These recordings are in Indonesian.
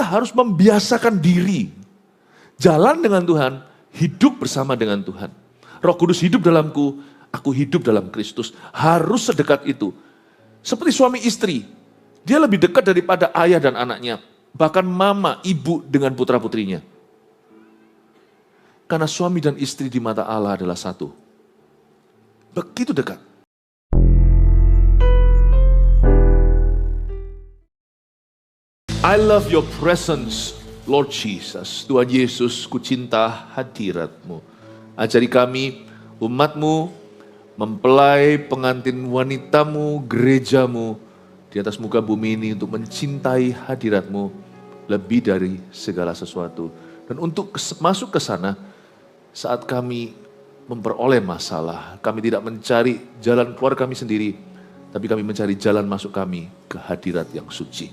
harus membiasakan diri. Jalan dengan Tuhan, hidup bersama dengan Tuhan. Roh Kudus hidup dalamku, aku hidup dalam Kristus. Harus sedekat itu. Seperti suami istri, dia lebih dekat daripada ayah dan anaknya. Bahkan mama, ibu dengan putra-putrinya. Karena suami dan istri di mata Allah adalah satu. Begitu dekat. I love your presence, Lord Jesus. Tuhan Yesus, ku cinta hadirat-Mu. Ajari kami, umat-Mu, mempelai pengantin wanita-Mu, gereja-Mu, di atas muka bumi ini untuk mencintai hadirat-Mu lebih dari segala sesuatu. Dan untuk masuk ke sana, saat kami memperoleh masalah, kami tidak mencari jalan keluar kami sendiri, tapi kami mencari jalan masuk kami ke hadirat yang suci.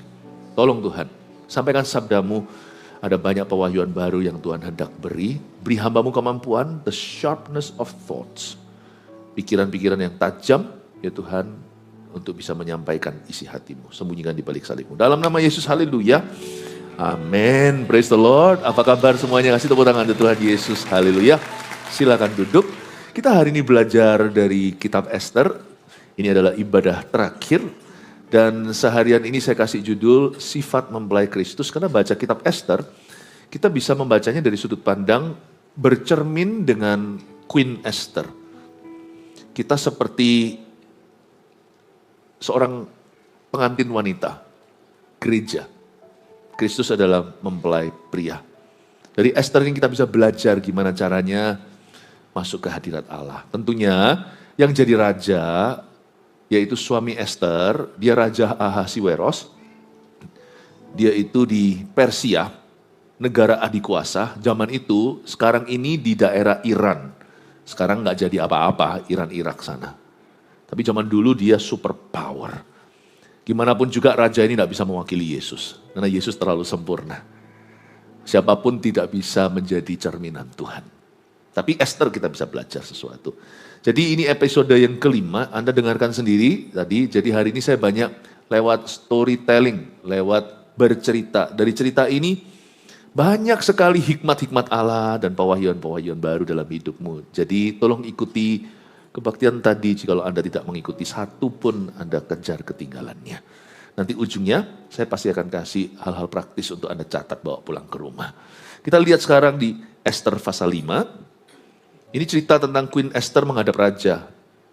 Tolong Tuhan, sampaikan sabda-Mu, ada banyak pewahyuan baru yang Tuhan hendak beri. Beri hamba-Mu kemampuan, the sharpness of thoughts. Pikiran-pikiran yang tajam, ya Tuhan, untuk bisa menyampaikan isi hati-Mu. Sembunyikan di balik salib-Mu. Dalam nama Yesus, haleluya. Amin, praise the Lord. Apa kabar semuanya? Kasih tepuk tangan untuk Tuhan Yesus, haleluya. Silakan duduk. Kita hari ini belajar dari kitab Esther. Ini adalah ibadah terakhir. Dan seharian ini saya kasih judul Sifat Mempelai Kristus. Karena baca kitab Esther, kita bisa membacanya dari sudut pandang bercermin dengan Queen Esther. Kita seperti seorang pengantin wanita, gereja. Kristus adalah mempelai pria. Dari Esther ini kita bisa belajar gimana caranya masuk ke hadirat Allah. Tentunya yang jadi raja, yaitu suami Esther, dia Raja Ahasiweros. Dia itu di Persia, negara adikuasa. Zaman itu, sekarang ini di daerah Iran. Sekarang nggak jadi apa-apa, Iran, Irak sana. Tapi zaman dulu dia super power. Gimana pun juga raja ini nggak bisa mewakili Yesus. Karena Yesus terlalu sempurna. Siapapun tidak bisa menjadi cerminan Tuhan. Tapi Esther kita bisa belajar sesuatu. Jadi ini episode yang kelima, Anda dengarkan sendiri tadi. Jadi hari ini saya banyak lewat storytelling, lewat bercerita. Dari cerita ini banyak sekali hikmat-hikmat Allah dan pewahyuan-pewahyuan baru dalam hidupmu. Jadi tolong ikuti kebaktian tadi, jika Anda tidak mengikuti satu pun Anda kejar ketinggalannya. Nanti ujungnya saya pasti akan kasih hal-hal praktis untuk Anda catat bawa pulang ke rumah. Kita lihat sekarang di Esther pasal 5. Ini cerita tentang Queen Esther menghadap raja.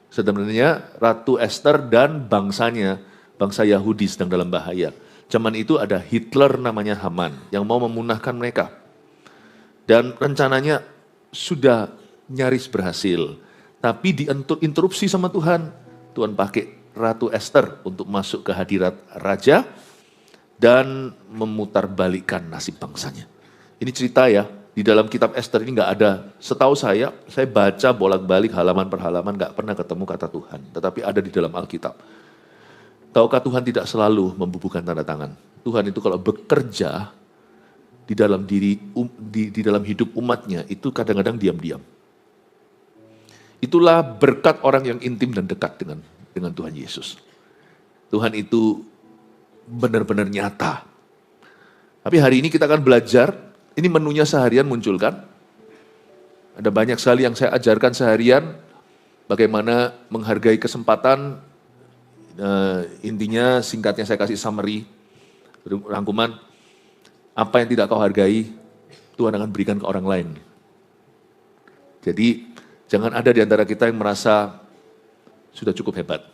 Sebenarnya Ratu Esther dan bangsanya, bangsa Yahudi sedang dalam bahaya. Zaman itu ada Hitler namanya Haman yang mau memunahkan mereka. Dan rencananya sudah nyaris berhasil. Tapi diinterupsi sama Tuhan. Tuhan pakai Ratu Esther untuk masuk ke hadirat raja dan memutarbalikkan nasib bangsanya. Ini cerita ya. Di dalam kitab Esther ini nggak ada, setahu saya baca bolak-balik halaman per halaman, nggak pernah ketemu kata Tuhan. Tetapi ada di dalam Alkitab. Tahukah Tuhan tidak selalu membubuhkan tanda tangan? Tuhan itu kalau bekerja di dalam di dalam hidup umatnya, itu kadang-kadang diam-diam. Itulah berkat orang yang intim dan dekat dengan Tuhan Yesus. Tuhan itu benar-benar nyata. Tapi hari ini kita akan belajar. Ini menunya seharian munculkan. Ada banyak sekali yang saya ajarkan seharian. Bagaimana menghargai kesempatan. Intinya singkatnya saya kasih summary. Rangkuman. Apa yang tidak kau hargai, Tuhan akan berikan ke orang lain. Jadi jangan ada di antara kita yang merasa sudah cukup hebat.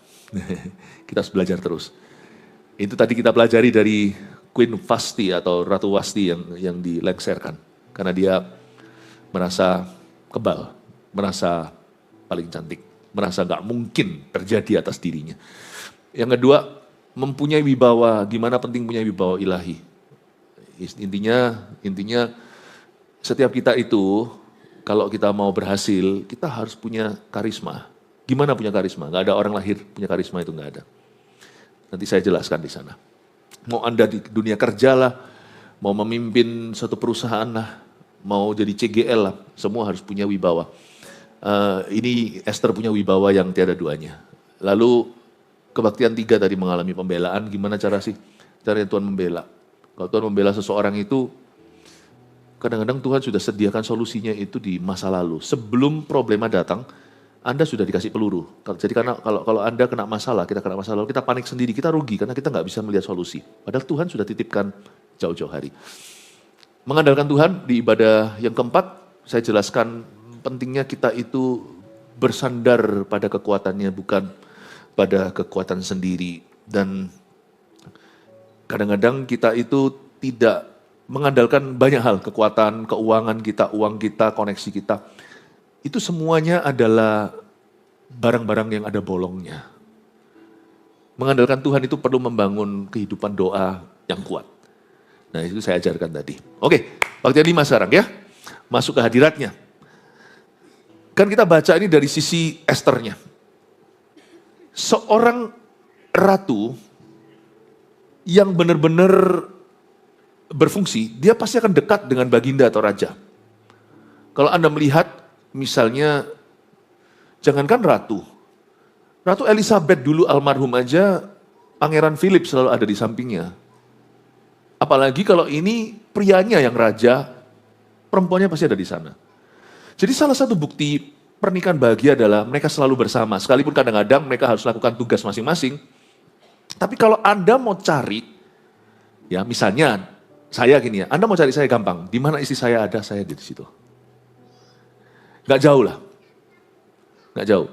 Kita harus belajar terus. Itu tadi kita pelajari dari Queen Vasti atau Ratu Wasti yang dilengserkan. Karena dia merasa kebal, merasa paling cantik, merasa gak mungkin terjadi atas dirinya. Yang kedua, mempunyai wibawa. Gimana penting punya wibawa ilahi. Intinya setiap kita itu, kalau kita mau berhasil, kita harus punya karisma. Gimana punya karisma? Gak ada orang lahir punya karisma, itu gak ada. Nanti saya jelaskan di sana. Mau Anda di dunia kerja lah, mau memimpin suatu perusahaan lah, mau jadi CGL lah, semua harus punya wibawa. Ini Esther punya wibawa yang tiada duanya. Lalu kebaktian 3 tadi mengalami pembelaan, gimana cara Tuhan membela? Kalau Tuhan membela seseorang itu, kadang-kadang Tuhan sudah sediakan solusinya itu di masa lalu. Sebelum problema datang, Anda sudah dikasih peluru. Jadi kalau Anda kena masalah, kita kena masalah, kita panik sendiri, kita rugi karena kita nggak bisa melihat solusi. Padahal Tuhan sudah titipkan jauh-jauh hari. Mengandalkan Tuhan di ibadah yang keempat, saya jelaskan pentingnya kita itu bersandar pada kekuatannya, bukan pada kekuatan sendiri. Dan kadang-kadang kita itu tidak mengandalkan banyak hal, kekuatan, keuangan kita, uang kita, koneksi kita. Itu semuanya adalah barang-barang yang ada bolongnya. Mengandalkan Tuhan itu perlu membangun kehidupan doa yang kuat. Nah itu saya ajarkan tadi. Oke, bagian 5 sekarang ya. Masuk ke hadiratnya. Kan kita baca ini dari sisi Esternya. Seorang ratu yang benar-benar berfungsi, dia pasti akan dekat dengan baginda atau raja. Kalau Anda melihat, misalnya, jangankan ratu. Ratu Elizabeth dulu almarhum aja, Pangeran Philip selalu ada di sampingnya. Apalagi kalau ini prianya yang raja, perempuannya pasti ada di sana. Jadi salah satu bukti pernikahan bahagia adalah mereka selalu bersama. Sekalipun kadang-kadang mereka harus lakukan tugas masing-masing. Tapi kalau Anda mau cari, ya misalnya saya gini ya, Anda mau cari saya gampang. Di mana istri saya ada, saya di situ. Gak jauh lah. Gak jauh.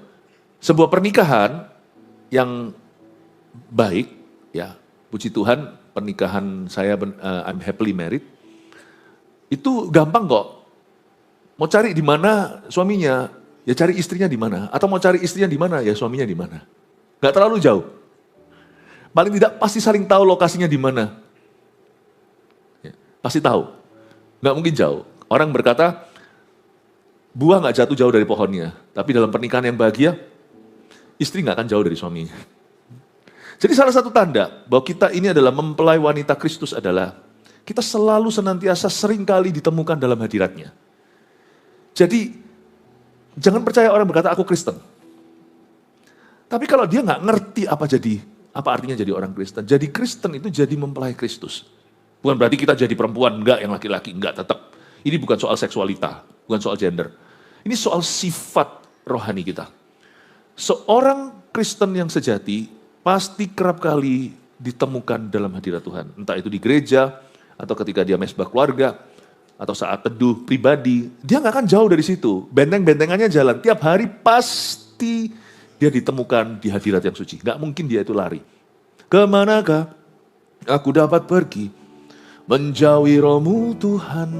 Sebuah pernikahan yang baik, ya puji Tuhan pernikahan saya, I'm happily married, itu gampang kok. Mau cari di mana suaminya, ya cari istrinya di mana. Atau mau cari istrinya di mana, ya suaminya di mana. Gak terlalu jauh. Paling tidak pasti saling tahu lokasinya di mana. Ya, pasti tahu. Gak mungkin jauh. Orang berkata, buah gak jatuh jauh dari pohonnya. Tapi dalam pernikahan yang bahagia, istri gak akan jauh dari suaminya. Jadi salah satu tanda bahwa kita ini adalah mempelai wanita Kristus adalah kita selalu senantiasa seringkali ditemukan dalam hadiratnya. Jadi jangan percaya orang berkata aku Kristen. Tapi kalau dia nggak ngerti apa artinya jadi orang Kristen. Jadi Kristen itu jadi mempelai Kristus. Bukan berarti kita jadi perempuan, enggak, yang laki-laki, enggak, tetap. Ini bukan soal seksualita, bukan soal gender. Ini soal sifat rohani kita. Seorang Kristen yang sejati pasti kerap kali ditemukan dalam hadirat Tuhan. Entah itu di gereja, atau ketika dia mesbah keluarga, atau saat teduh pribadi. Dia nggak akan jauh dari situ. Benteng-bentengannya jalan. Tiap hari pasti dia ditemukan di hadirat yang suci. Nggak mungkin dia itu lari. Kemanakah aku dapat pergi? Menjauhi rohmu Tuhan.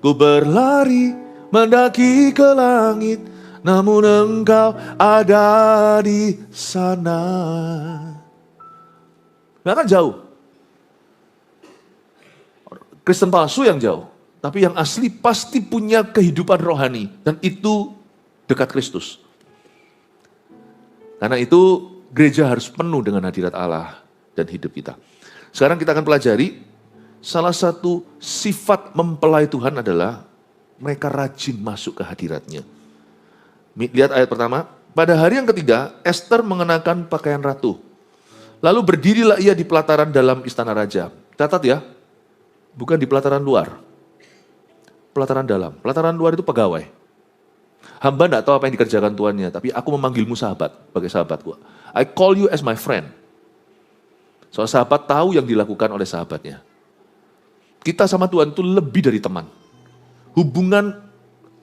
Ku berlari mendaki ke langit. Namun engkau ada di sana. Nggak akan jauh. Kristen palsu yang jauh. Tapi yang asli pasti punya kehidupan rohani. Dan itu dekat Kristus. Karena itu gereja harus penuh dengan hadirat Allah dan hidup kita. Sekarang kita akan pelajari salah satu sifat mempelai Tuhan adalah mereka rajin masuk ke hadiratnya. Lihat ayat pertama. Pada hari yang ketiga, Ester mengenakan pakaian ratu. Lalu berdirilah ia di pelataran dalam istana raja. Catat ya, bukan di pelataran luar. Pelataran dalam. Pelataran luar itu pegawai. Hamba tidak tahu apa yang dikerjakan tuannya, tapi aku memanggilmu sahabat, sebagai sahabatku. I call you as my friend. Soal sahabat tahu yang dilakukan oleh sahabatnya. Kita sama Tuhan itu lebih dari teman. Hubungan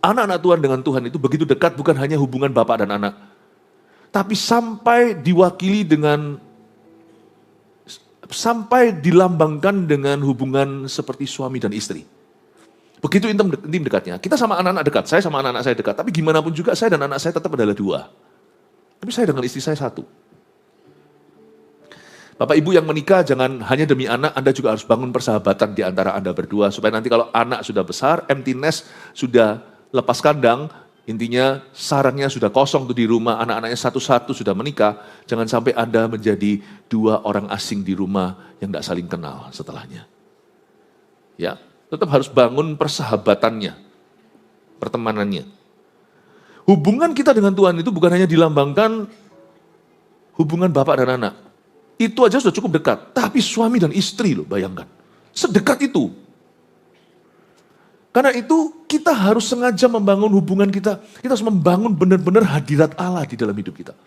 anak-anak Tuhan dengan Tuhan itu begitu dekat, bukan hanya hubungan bapak dan anak. Tapi sampai diwakili dengan, sampai dilambangkan dengan hubungan seperti suami dan istri. Begitu intim dekatnya. Kita sama anak-anak dekat, saya sama anak-anak saya dekat. Tapi gimana pun juga saya dan anak saya tetap adalah dua. Tapi saya dengan istri saya satu. Bapak ibu yang menikah jangan hanya demi anak, Anda juga harus bangun persahabatan di antara Anda berdua. Supaya nanti kalau anak sudah besar, empty nest sudah lepas kandang, intinya sarangnya sudah kosong tuh di rumah, anak-anaknya satu-satu sudah menikah. Jangan sampai Anda menjadi dua orang asing di rumah yang tidak saling kenal setelahnya. Ya. Tetap harus bangun persahabatannya, pertemanannya. Hubungan kita dengan Tuhan itu bukan hanya dilambangkan hubungan bapak dan anak. Itu aja sudah cukup dekat. Tapi suami dan istri loh, bayangkan. Sedekat itu. Karena itu kita harus sengaja membangun hubungan kita. Kita harus membangun benar-benar hadirat Allah di dalam hidup kita.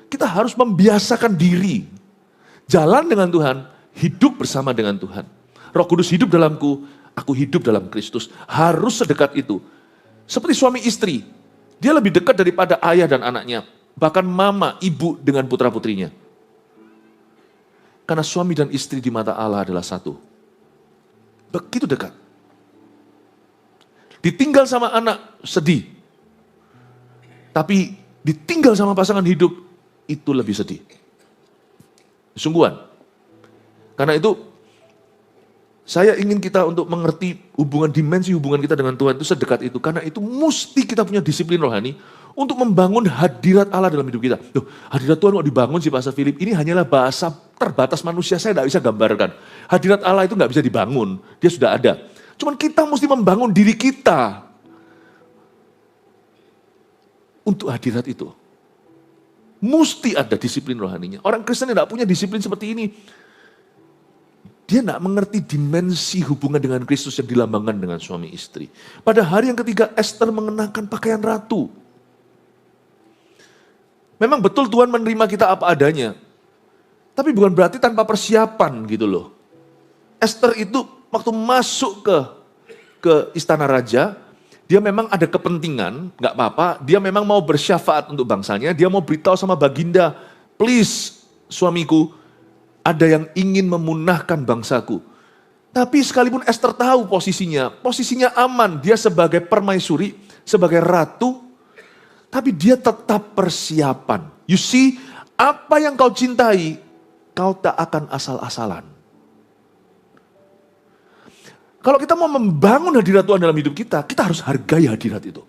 Kita harus membiasakan diri. Jalan dengan Tuhan, hidup bersama dengan Tuhan. Roh Kudus hidup dalamku, aku hidup dalam Kristus. Harus sedekat itu. Seperti suami istri. Dia lebih dekat daripada ayah dan anaknya. Bahkan mama, ibu dengan putra-putrinya. Karena suami dan istri di mata Allah adalah satu. Begitu dekat. Ditinggal sama anak, sedih. Tapi ditinggal sama pasangan hidup, itu lebih sedih. Sungguhan. Karena itu, saya ingin kita untuk mengerti dimensi hubungan kita dengan Tuhan itu sedekat itu. Karena itu mesti kita punya disiplin rohani untuk membangun hadirat Allah dalam hidup kita. Tuh, hadirat Tuhan kok dibangun sih Pastor Philip? Ini hanyalah bahasa terbatas manusia, saya tidak bisa gambarkan. Hadirat Allah itu nggak bisa dibangun, dia sudah ada. Cuman kita mesti membangun diri kita untuk hadirat itu. Mesti ada disiplin rohaninya. Orang Kristen yang tidak punya disiplin seperti ini, dia tidak mengerti dimensi hubungan dengan Kristus yang dilambangkan dengan suami istri. Pada hari yang ketiga, Esther mengenakan pakaian ratu. Memang betul Tuhan menerima kita apa adanya. Tapi bukan berarti tanpa persiapan gitu loh. Esther itu waktu masuk ke istana raja, dia memang ada kepentingan, nggak apa-apa. Dia memang mau bersyafaat untuk bangsanya, dia mau beritahu sama baginda, please suamiku, ada yang ingin memunahkan bangsaku. Tapi sekalipun Esther tahu posisinya aman, dia sebagai permaisuri, sebagai ratu, tapi dia tetap persiapan. You see, apa yang kau cintai, kau tak akan asal-asalan. Kalau kita mau membangun hadirat Tuhan dalam hidup kita, kita harus hargai hadirat itu.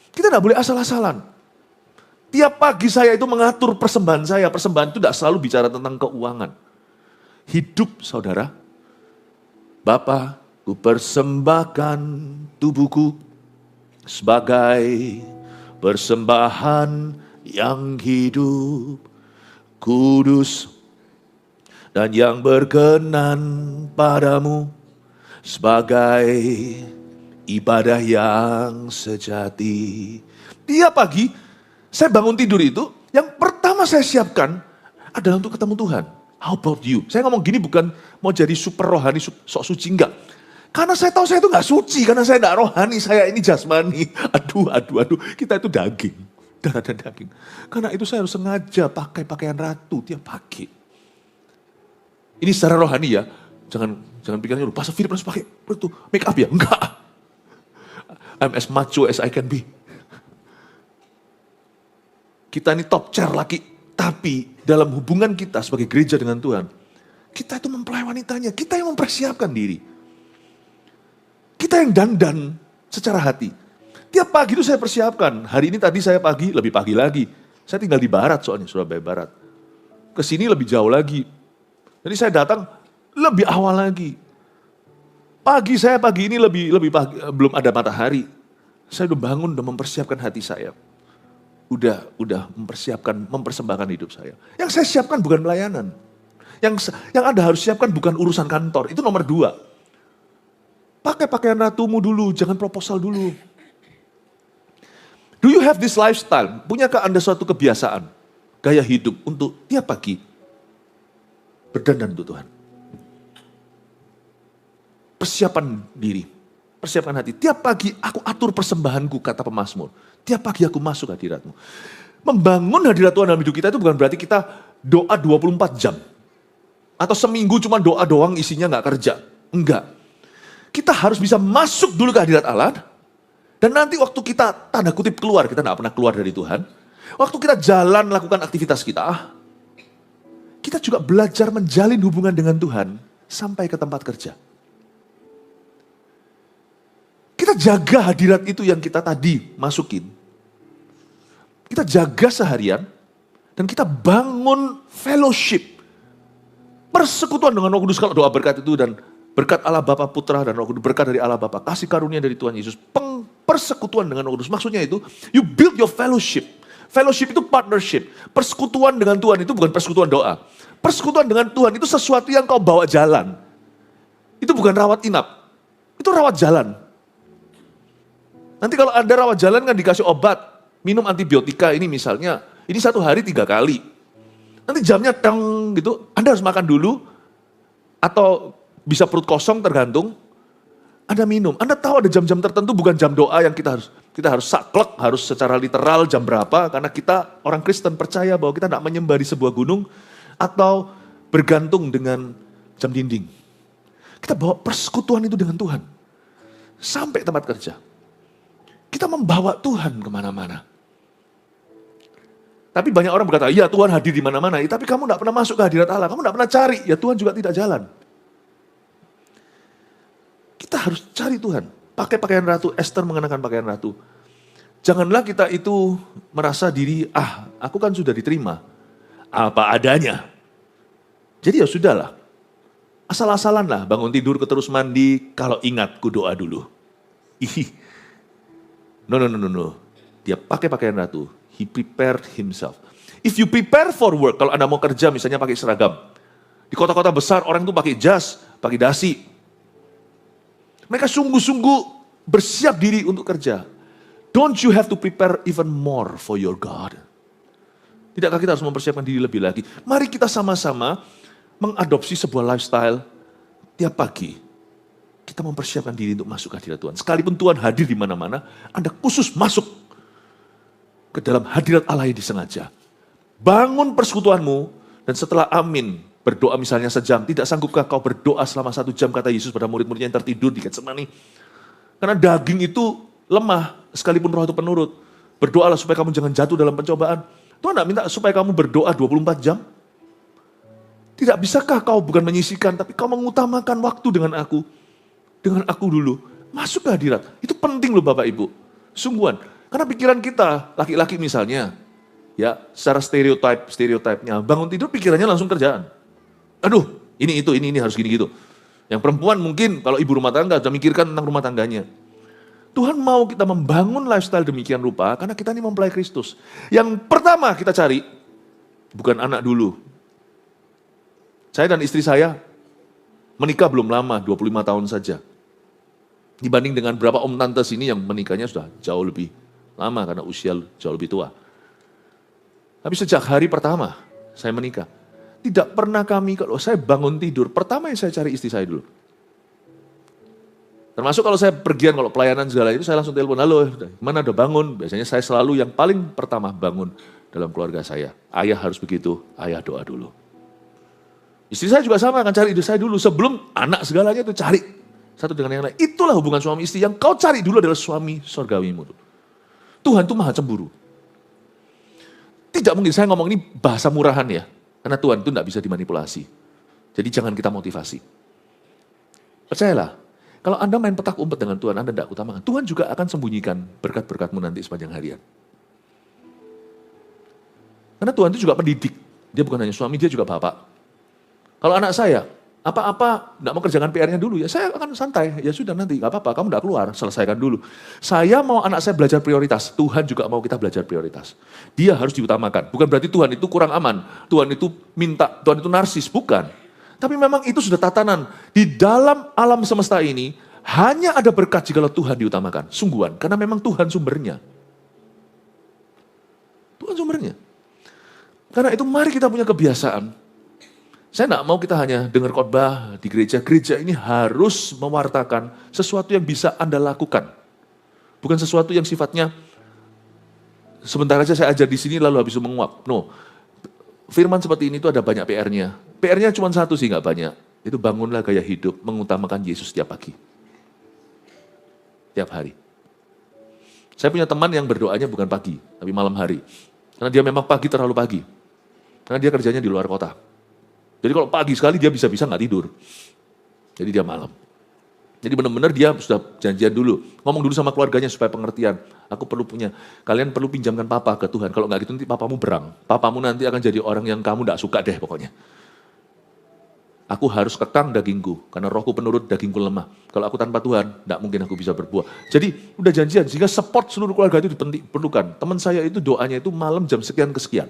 Kita tidak boleh asal-asalan. Tiap pagi saya itu mengatur persembahan saya. Persembahan itu tidak selalu bicara tentang keuangan. Hidup saudara. Bapa, ku persembahkan tubuhku sebagai persembahan yang hidup, kudus, dan yang berkenan padamu sebagai ibadah yang sejati. Tiap pagi saya bangun tidur itu, yang pertama saya siapkan adalah untuk ketemu Tuhan. How about you? Saya ngomong gini bukan mau jadi super rohani, sok suci, enggak. Karena saya tahu saya itu enggak suci, karena saya enggak rohani, saya ini jasmani. Aduh, kita itu daging, darah dan daging. Karena itu saya harus sengaja pakai pakaian ratu tiap pagi. Ini secara rohani ya, jangan pikirnya lu, Pastor Philip harus pakai itu make up ya? Enggak. I'm as macho as I can be. Kita ini top chair laki, tapi dalam hubungan kita sebagai gereja dengan Tuhan, kita itu mempelai wanitanya, kita yang mempersiapkan diri. Kita yang dandan secara hati. Tiap pagi itu saya persiapkan. Hari ini tadi saya pagi, lebih pagi lagi. Saya tinggal di barat soalnya, Surabaya Barat. Kesini lebih jauh lagi. Jadi saya datang lebih awal lagi. Pagi ini lebih pagi, belum ada matahari. Saya udah bangun, udah mempersiapkan hati saya. Udah mempersembahkan hidup saya. Yang saya siapkan bukan pelayanan. Yang Anda harus siapkan bukan urusan kantor. Itu nomor 2. Pakai pakaian ratumu dulu, jangan proposal dulu. Do you have this lifestyle? Punyakah Anda suatu kebiasaan, gaya hidup untuk tiap pagi berdandan untuk Tuhan? Persiapan diri, persiapkan hati. Tiap pagi aku atur persembahanku, kata pemazmur. Tiap pagi aku masuk hadiratmu. Membangun hadirat Tuhan dalam hidup kita itu bukan berarti kita doa 24 jam. Atau seminggu cuma doa doang isinya gak kerja. Enggak. Kita harus bisa masuk dulu ke hadirat Allah. Dan nanti waktu kita tanda kutip keluar, kita gak pernah keluar dari Tuhan. Waktu kita jalan lakukan aktivitas kita, kita juga belajar menjalin hubungan dengan Tuhan sampai ke tempat kerja. Kita jaga hadirat itu yang kita tadi masukin. Kita jaga seharian dan kita bangun fellowship. Persekutuan dengan Roh Kudus, kalau doa berkat itu dan berkat Allah Bapa, Putra dan Roh Kudus, berkat dari Allah Bapa, kasih karunia dari Tuhan Yesus, persekutuan dengan Roh Kudus. Maksudnya itu, you build your fellowship. Fellowship itu partnership. Persekutuan dengan Tuhan itu bukan persekutuan doa. Persekutuan dengan Tuhan itu sesuatu yang kau bawa jalan. Itu bukan rawat inap, itu rawat jalan. Nanti kalau Anda rawat jalan kan dikasih obat, minum antibiotika ini misalnya, ini 1 hari 3 kali. Nanti jamnya teng gitu, Anda harus makan dulu, atau bisa perut kosong tergantung, Anda minum. Anda tahu ada jam-jam tertentu bukan jam doa yang kita harus saklek, harus secara literal jam berapa, karena kita orang Kristen percaya bahwa kita tidak menyembah di sebuah gunung, atau bergantung dengan jam dinding. Kita bawa persekutuan itu dengan Tuhan. Sampai tempat kerja. Kita membawa Tuhan kemana-mana. Tapi banyak orang berkata, ya Tuhan hadir di mana-mana. Ya, tapi kamu tidak pernah masuk ke hadirat Allah. Kamu tidak pernah cari. Ya Tuhan juga tidak jalan. Kita harus cari Tuhan. Pakai pakaian ratu. Esther mengenakan pakaian ratu. Janganlah kita itu merasa diri, aku kan sudah diterima. Apa adanya. Jadi ya sudahlah. Asal-asalan lah. Bangun tidur terus mandi. Kalau ingat, ku doa dulu. No. Dia pakai pakaian ratu. He prepared himself. If you prepare for work, kalau Anda mau kerja misalnya pakai seragam. Di kota-kota besar orang itu pakai jas, pakai dasi. Mereka sungguh-sungguh bersiap diri untuk kerja. Don't you have to prepare even more for your God? Tidakkah kita harus mempersiapkan diri lebih lagi? Mari kita sama-sama mengadopsi sebuah lifestyle tiap pagi. Kita mempersiapkan diri untuk masuk ke hadirat Tuhan. Sekalipun Tuhan hadir di mana-mana, Anda khusus masuk ke dalam hadirat Allah yang disengaja. Bangun persekutuanmu, dan setelah amin, berdoa misalnya sejam. Tidak sanggupkah kau berdoa selama 1 jam, kata Yesus pada murid-muridnya yang tertidur di Getsemani. Karena daging itu lemah, sekalipun roh itu penurut. Berdoalah supaya kamu jangan jatuh dalam pencobaan. Tuhan tidak minta supaya kamu berdoa 24 jam. Tidak bisakah kau bukan menyisihkan, tapi kau mengutamakan waktu dengan aku. Dengan aku dulu, masuk ke hadirat. Itu penting loh Bapak Ibu, sungguhan. Karena pikiran kita, laki-laki misalnya, ya secara stereotipnya, bangun tidur pikirannya langsung kerjaan. Aduh, ini harus gini gitu. Yang perempuan mungkin kalau ibu rumah tangga sudah mikirkan tentang rumah tangganya. Tuhan mau kita membangun lifestyle demikian rupa, karena kita ini mempelai Kristus. Yang pertama kita cari, bukan anak dulu. Saya dan istri saya menikah belum lama, 25 tahun saja. Dibanding dengan berapa om tante sini yang menikahnya sudah jauh lebih lama karena usia jauh lebih tua. Tapi sejak hari pertama saya menikah, tidak pernah kami, kalau saya bangun tidur, pertama yang saya cari istri saya dulu. Termasuk kalau saya pergian, kalau pelayanan segala itu, saya langsung telepon, halo, mana udah bangun? Biasanya saya selalu yang paling pertama bangun dalam keluarga saya. Ayah harus begitu, ayah doa dulu. Istri saya juga sama, akan cari istri saya dulu. Sebelum anak segalanya itu cari satu dengan yang lain. Itulah hubungan suami istri. Yang kau cari dulu adalah suami surgawimu. Tuhan itu maha cemburu. Tidak mungkin, saya ngomong ini bahasa murahan ya. Karena Tuhan itu tidak bisa dimanipulasi. Jadi jangan kita motivasi. Percayalah, kalau Anda main petak umpet dengan Tuhan, Anda tidak utamakan. Tuhan juga akan sembunyikan berkat-berkatmu nanti sepanjang harian. Karena Tuhan itu juga pendidik. Dia bukan hanya suami, dia juga bapak. Kalau anak saya, apa-apa, tidak mau kerjakan PR-nya dulu, ya saya akan santai. Ya sudah nanti, gak apa-apa, kamu tidak keluar, selesaikan dulu. Saya mau anak saya belajar prioritas, Tuhan juga mau kita belajar prioritas. Dia harus diutamakan, bukan berarti Tuhan itu kurang aman, Tuhan itu minta, Tuhan itu narsis, bukan. Tapi memang itu sudah tatanan. Di dalam alam semesta ini, hanya ada berkat jika Tuhan diutamakan, sungguhan. Karena memang Tuhan sumbernya. Tuhan sumbernya. Karena itu mari kita punya kebiasaan. Saya tidak mau kita hanya dengar khotbah di gereja. Gereja ini harus mewartakan sesuatu yang bisa Anda lakukan. Bukan sesuatu yang sifatnya sebentar aja saya ajar di sini lalu habis itu menguap. No. Firman seperti ini itu ada banyak PR-nya. PR-nya cuma satu sih, nggak banyak. Itu bangunlah gaya hidup mengutamakan Yesus setiap pagi. Tiap hari. Saya punya teman yang berdoanya bukan pagi, tapi malam hari. Karena dia memang pagi terlalu pagi. Karena dia kerjanya di luar kota. Jadi kalau pagi sekali dia bisa-bisa nggak tidur. Jadi dia malam. Jadi benar-benar dia sudah janjian dulu. Ngomong dulu sama keluarganya supaya pengertian. Aku perlu punya, kalian perlu pinjamkan papa ke Tuhan. Kalau nggak gitu nanti papamu berang. Papamu nanti akan jadi orang yang kamu nggak suka deh pokoknya. Aku harus kekang dagingku. Karena rohku penurut, dagingku lemah. Kalau aku tanpa Tuhan, nggak mungkin aku bisa berbuah. Jadi udah janjian, sehingga support seluruh keluarga itu diperlukan. Teman saya itu doanya itu malam jam sekian ke sekian.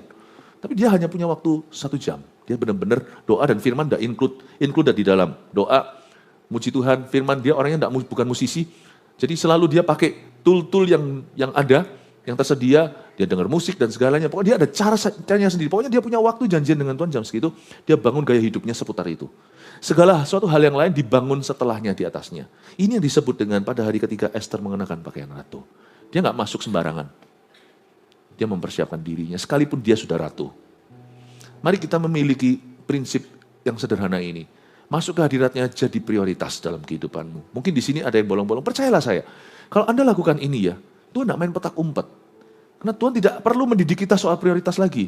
Tapi dia hanya punya waktu 1 jam. Dia benar-benar doa dan firman tidak include di dalam. Doa, muji Tuhan, firman, dia orangnya bukan musisi. Jadi selalu dia pakai tool-tool yang ada, yang tersedia, dia dengar musik dan segalanya. Pokoknya dia ada caranya sendiri. Pokoknya dia punya waktu janjian dengan Tuhan jam segitu, dia bangun gaya hidupnya seputar itu. Segala suatu hal yang lain dibangun setelahnya di atasnya. Ini yang disebut dengan pada hari ketika Esther mengenakan pakaian ratu. Dia nggak masuk sembarangan. Dia mempersiapkan dirinya, sekalipun dia sudah ratu. Mari kita memiliki prinsip yang sederhana ini. Masuk ke hadiratnya jadi prioritas dalam kehidupanmu. Mungkin di sini ada yang bolong-bolong, percayalah saya. Kalau Anda lakukan ini ya, Tuhan tidak main petak umpet. Karena Tuhan tidak perlu mendidik kita soal prioritas lagi.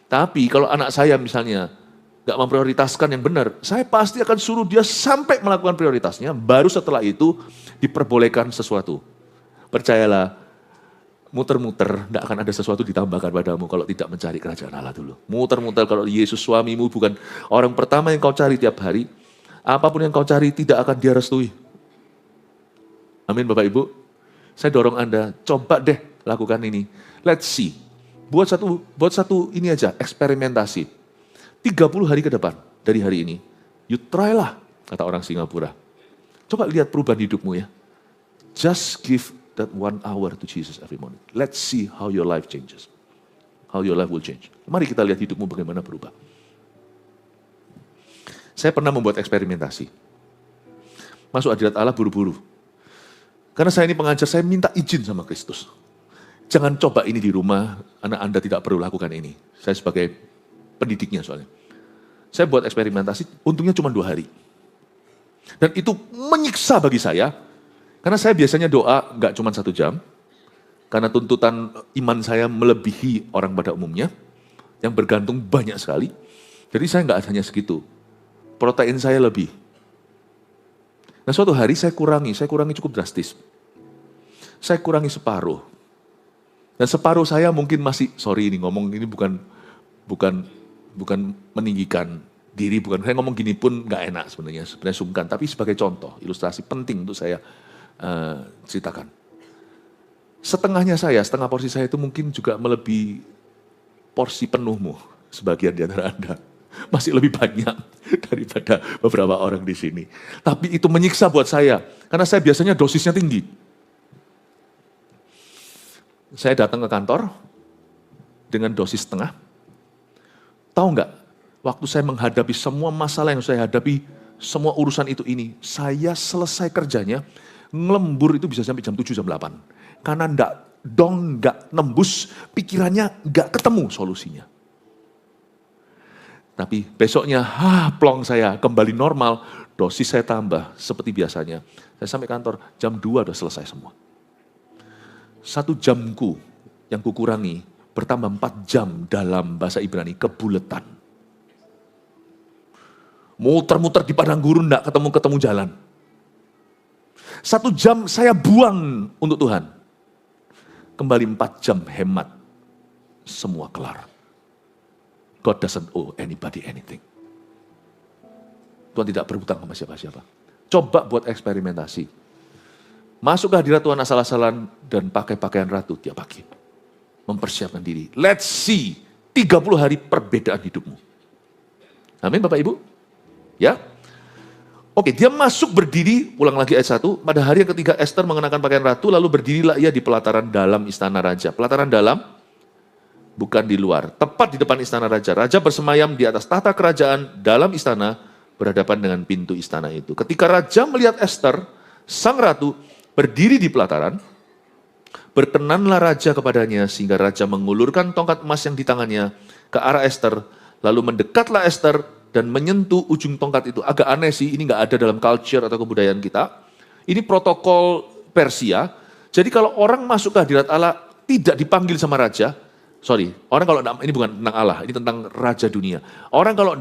Tapi kalau anak saya misalnya gak memprioritaskan yang benar, saya pasti akan suruh dia sampai melakukan prioritasnya, baru setelah itu diperbolehkan sesuatu. Percayalah, muter-muter, tidak akan ada sesuatu ditambahkan padamu kalau tidak mencari kerajaan Allah dulu. Muter-muter kalau Yesus suamimu bukan orang pertama yang kau cari tiap hari, apapun yang kau cari tidak akan dia restui. Amin Bapak Ibu. Saya dorong Anda, coba deh lakukan ini. Let's see. Buat satu ini aja, eksperimentasi. 30 hari ke depan dari hari ini. You try lah, kata orang Singapura. Coba lihat perubahan hidupmu ya. Just give that 1 hour to Jesus every morning. Let's see how your life changes. How your life will change. Mari kita lihat hidupmu bagaimana berubah. Saya pernah membuat eksperimentasi. Masuk hadirat Allah buru-buru. Karena saya ini pengajar, saya minta izin sama Kristus. Jangan coba ini di rumah, anak Anda tidak perlu lakukan ini. Saya sebagai pendidiknya soalnya. Saya buat eksperimentasi, untungnya cuma 2 hari. Dan itu menyiksa bagi saya, karena saya biasanya doa nggak cuma 1 jam, karena tuntutan iman saya melebihi orang pada umumnya, yang bergantung banyak sekali. Jadi saya nggak hanya segitu, protein saya lebih. Nah suatu hari saya kurangi cukup drastis. Saya kurangi separuh. Dan separuh saya mungkin masih, sorry ini ngomong ini bukan meninggikan diri, saya ngomong gini pun nggak enak sebenarnya sungkan, tapi sebagai contoh, ilustrasi penting untuk saya ceritakan. Setengah porsi saya itu mungkin juga melebihi porsi penuhmu, sebagian di antara Anda. Masih lebih banyak daripada beberapa orang di sini. Tapi itu menyiksa buat saya, karena saya biasanya dosisnya tinggi. Saya datang ke kantor dengan dosis setengah. Tahu nggak, waktu saya menghadapi semua masalah yang saya hadapi, semua urusan ini, saya selesai kerjanya, ngelembur itu bisa sampai jam 7, jam 8. Karena nggak nembus, pikirannya nggak ketemu solusinya. Tapi besoknya, plong saya kembali normal, dosis saya tambah seperti biasanya. Saya sampai kantor, jam 2 udah selesai semua. 1 jamku yang kukurangi, bertambah 4 jam dalam bahasa Ibrani, kebuletan. Muter-muter di padang gurun, enggak ketemu jalan. 1 jam saya buang untuk Tuhan. Kembali 4 jam hemat, semua kelar. God doesn't owe anybody anything. Tuhan tidak berhutang sama siapa-siapa. Coba buat eksperimentasi. Masuk ke hadirat Tuhan asal-asalan dan pakai pakaian ratu tiap pagi. Mempersiapkan diri. Let's see 30 hari perbedaan hidupmu. Amin Bapak Ibu? Ya? Oke, dia masuk berdiri, ulang lagi ayat 1. Pada hari yang ketiga Esther mengenakan pakaian ratu, lalu berdirilah ia di pelataran dalam istana raja. Pelataran dalam, bukan di luar. Tepat di depan istana raja. Raja bersemayam di atas tahta kerajaan dalam istana, berhadapan dengan pintu istana itu. Ketika raja melihat Esther, sang ratu, berdiri di pelataran, berkenanlah raja kepadanya, sehingga raja mengulurkan tongkat emas yang di tangannya ke arah Esther, lalu mendekatlah Esther dan menyentuh ujung tongkat itu. Agak aneh sih, ini nggak ada dalam culture atau kebudayaan kita. Ini protokol Persia. Jadi kalau orang masuk ke hadirat Allah tidak dipanggil sama raja, orang kalau ini bukan tentang Allah, ini tentang raja dunia. Orang kalau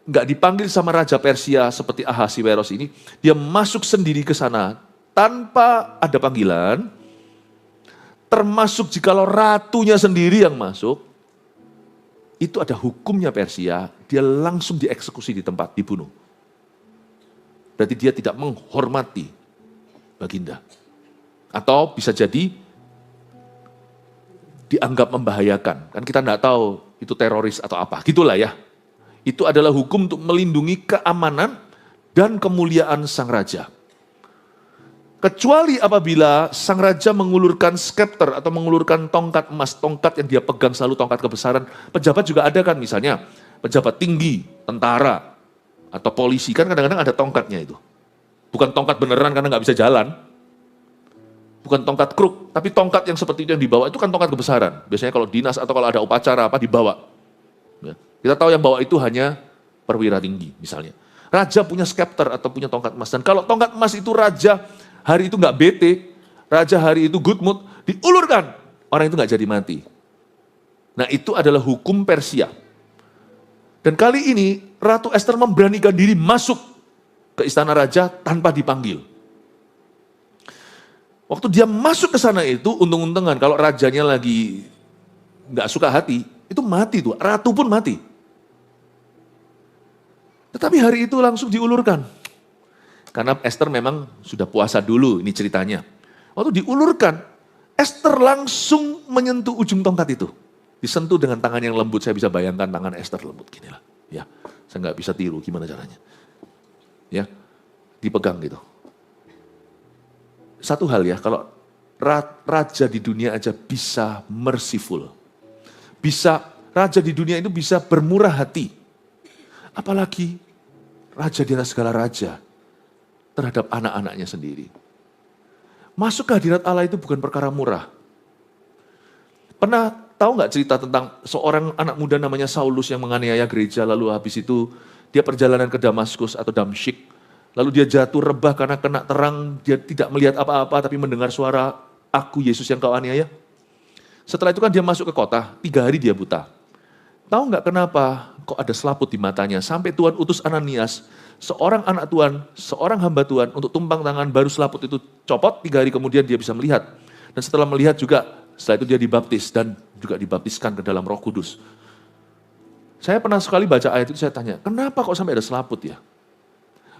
nggak dipanggil sama raja Persia seperti Ahasiweros ini, dia masuk sendiri ke sana tanpa ada panggilan. Termasuk jikalau ratunya sendiri yang masuk, itu ada hukumnya Persia, dia langsung dieksekusi di tempat, dibunuh. Berarti dia tidak menghormati baginda. Atau bisa jadi dianggap membahayakan. Kan kita tidak tahu itu teroris atau apa, gitulah ya. Itu adalah hukum untuk melindungi keamanan dan kemuliaan sang raja. Kecuali apabila sang raja mengulurkan scepter atau mengulurkan tongkat emas, tongkat yang dia pegang selalu tongkat kebesaran. Pejabat juga ada kan, misalnya pejabat tinggi, tentara, atau polisi, kan kadang-kadang ada tongkatnya itu. Bukan tongkat beneran karena nggak bisa jalan. Bukan tongkat kruk, tapi tongkat yang seperti itu yang dibawa itu kan tongkat kebesaran. Biasanya kalau dinas atau kalau ada upacara apa dibawa. Ya. Kita tahu yang bawa itu hanya perwira tinggi misalnya. Raja punya scepter atau punya tongkat emas. Dan kalau tongkat emas itu raja hari itu nggak bete, raja hari itu good mood, diulurkan, orang itu nggak jadi mati. Nah itu adalah hukum Persia. Dan kali ini Ratu Esther memberanikan diri masuk ke istana raja tanpa dipanggil. Waktu dia masuk ke sana itu untung-untungan kalau rajanya lagi nggak suka hati, itu mati tuh, ratu pun mati. Tetapi hari itu langsung diulurkan. Karena Esther memang sudah puasa dulu, ini ceritanya. Waktu diulurkan, Esther langsung menyentuh ujung tongkat itu. Disentuh dengan tangan yang lembut, saya bisa bayangkan tangan Esther lembut gini lah. Ya, saya nggak bisa tiru gimana caranya. Ya, dipegang gitu. Satu hal ya, kalau raja di dunia aja bisa merciful. Raja di dunia itu bisa bermurah hati. Apalagi raja di atas segala raja terhadap anak-anaknya sendiri. Masuk ke hadirat Allah itu bukan perkara murah. Pernah tahu nggak cerita tentang seorang anak muda namanya Saulus yang menganiaya gereja, lalu habis itu dia perjalanan ke Damaskus atau Damsyik. Lalu dia jatuh rebah karena kena terang, dia tidak melihat apa-apa tapi mendengar suara, "Aku Yesus yang kau aniaya." Setelah itu kan dia masuk ke kota, 3 hari dia buta. Tahu nggak kenapa kok ada selaput di matanya? Sampai Tuhan utus Ananias, seorang anak Tuhan, seorang hamba Tuhan untuk tumpang tangan, baru selaput itu copot, 3 hari kemudian dia bisa melihat. Dan setelah melihat juga, setelah itu dia dibaptis dan juga dibaptiskan ke dalam Roh Kudus. Saya pernah sekali baca ayat itu, saya tanya, kenapa kok sampai ada selaput ya?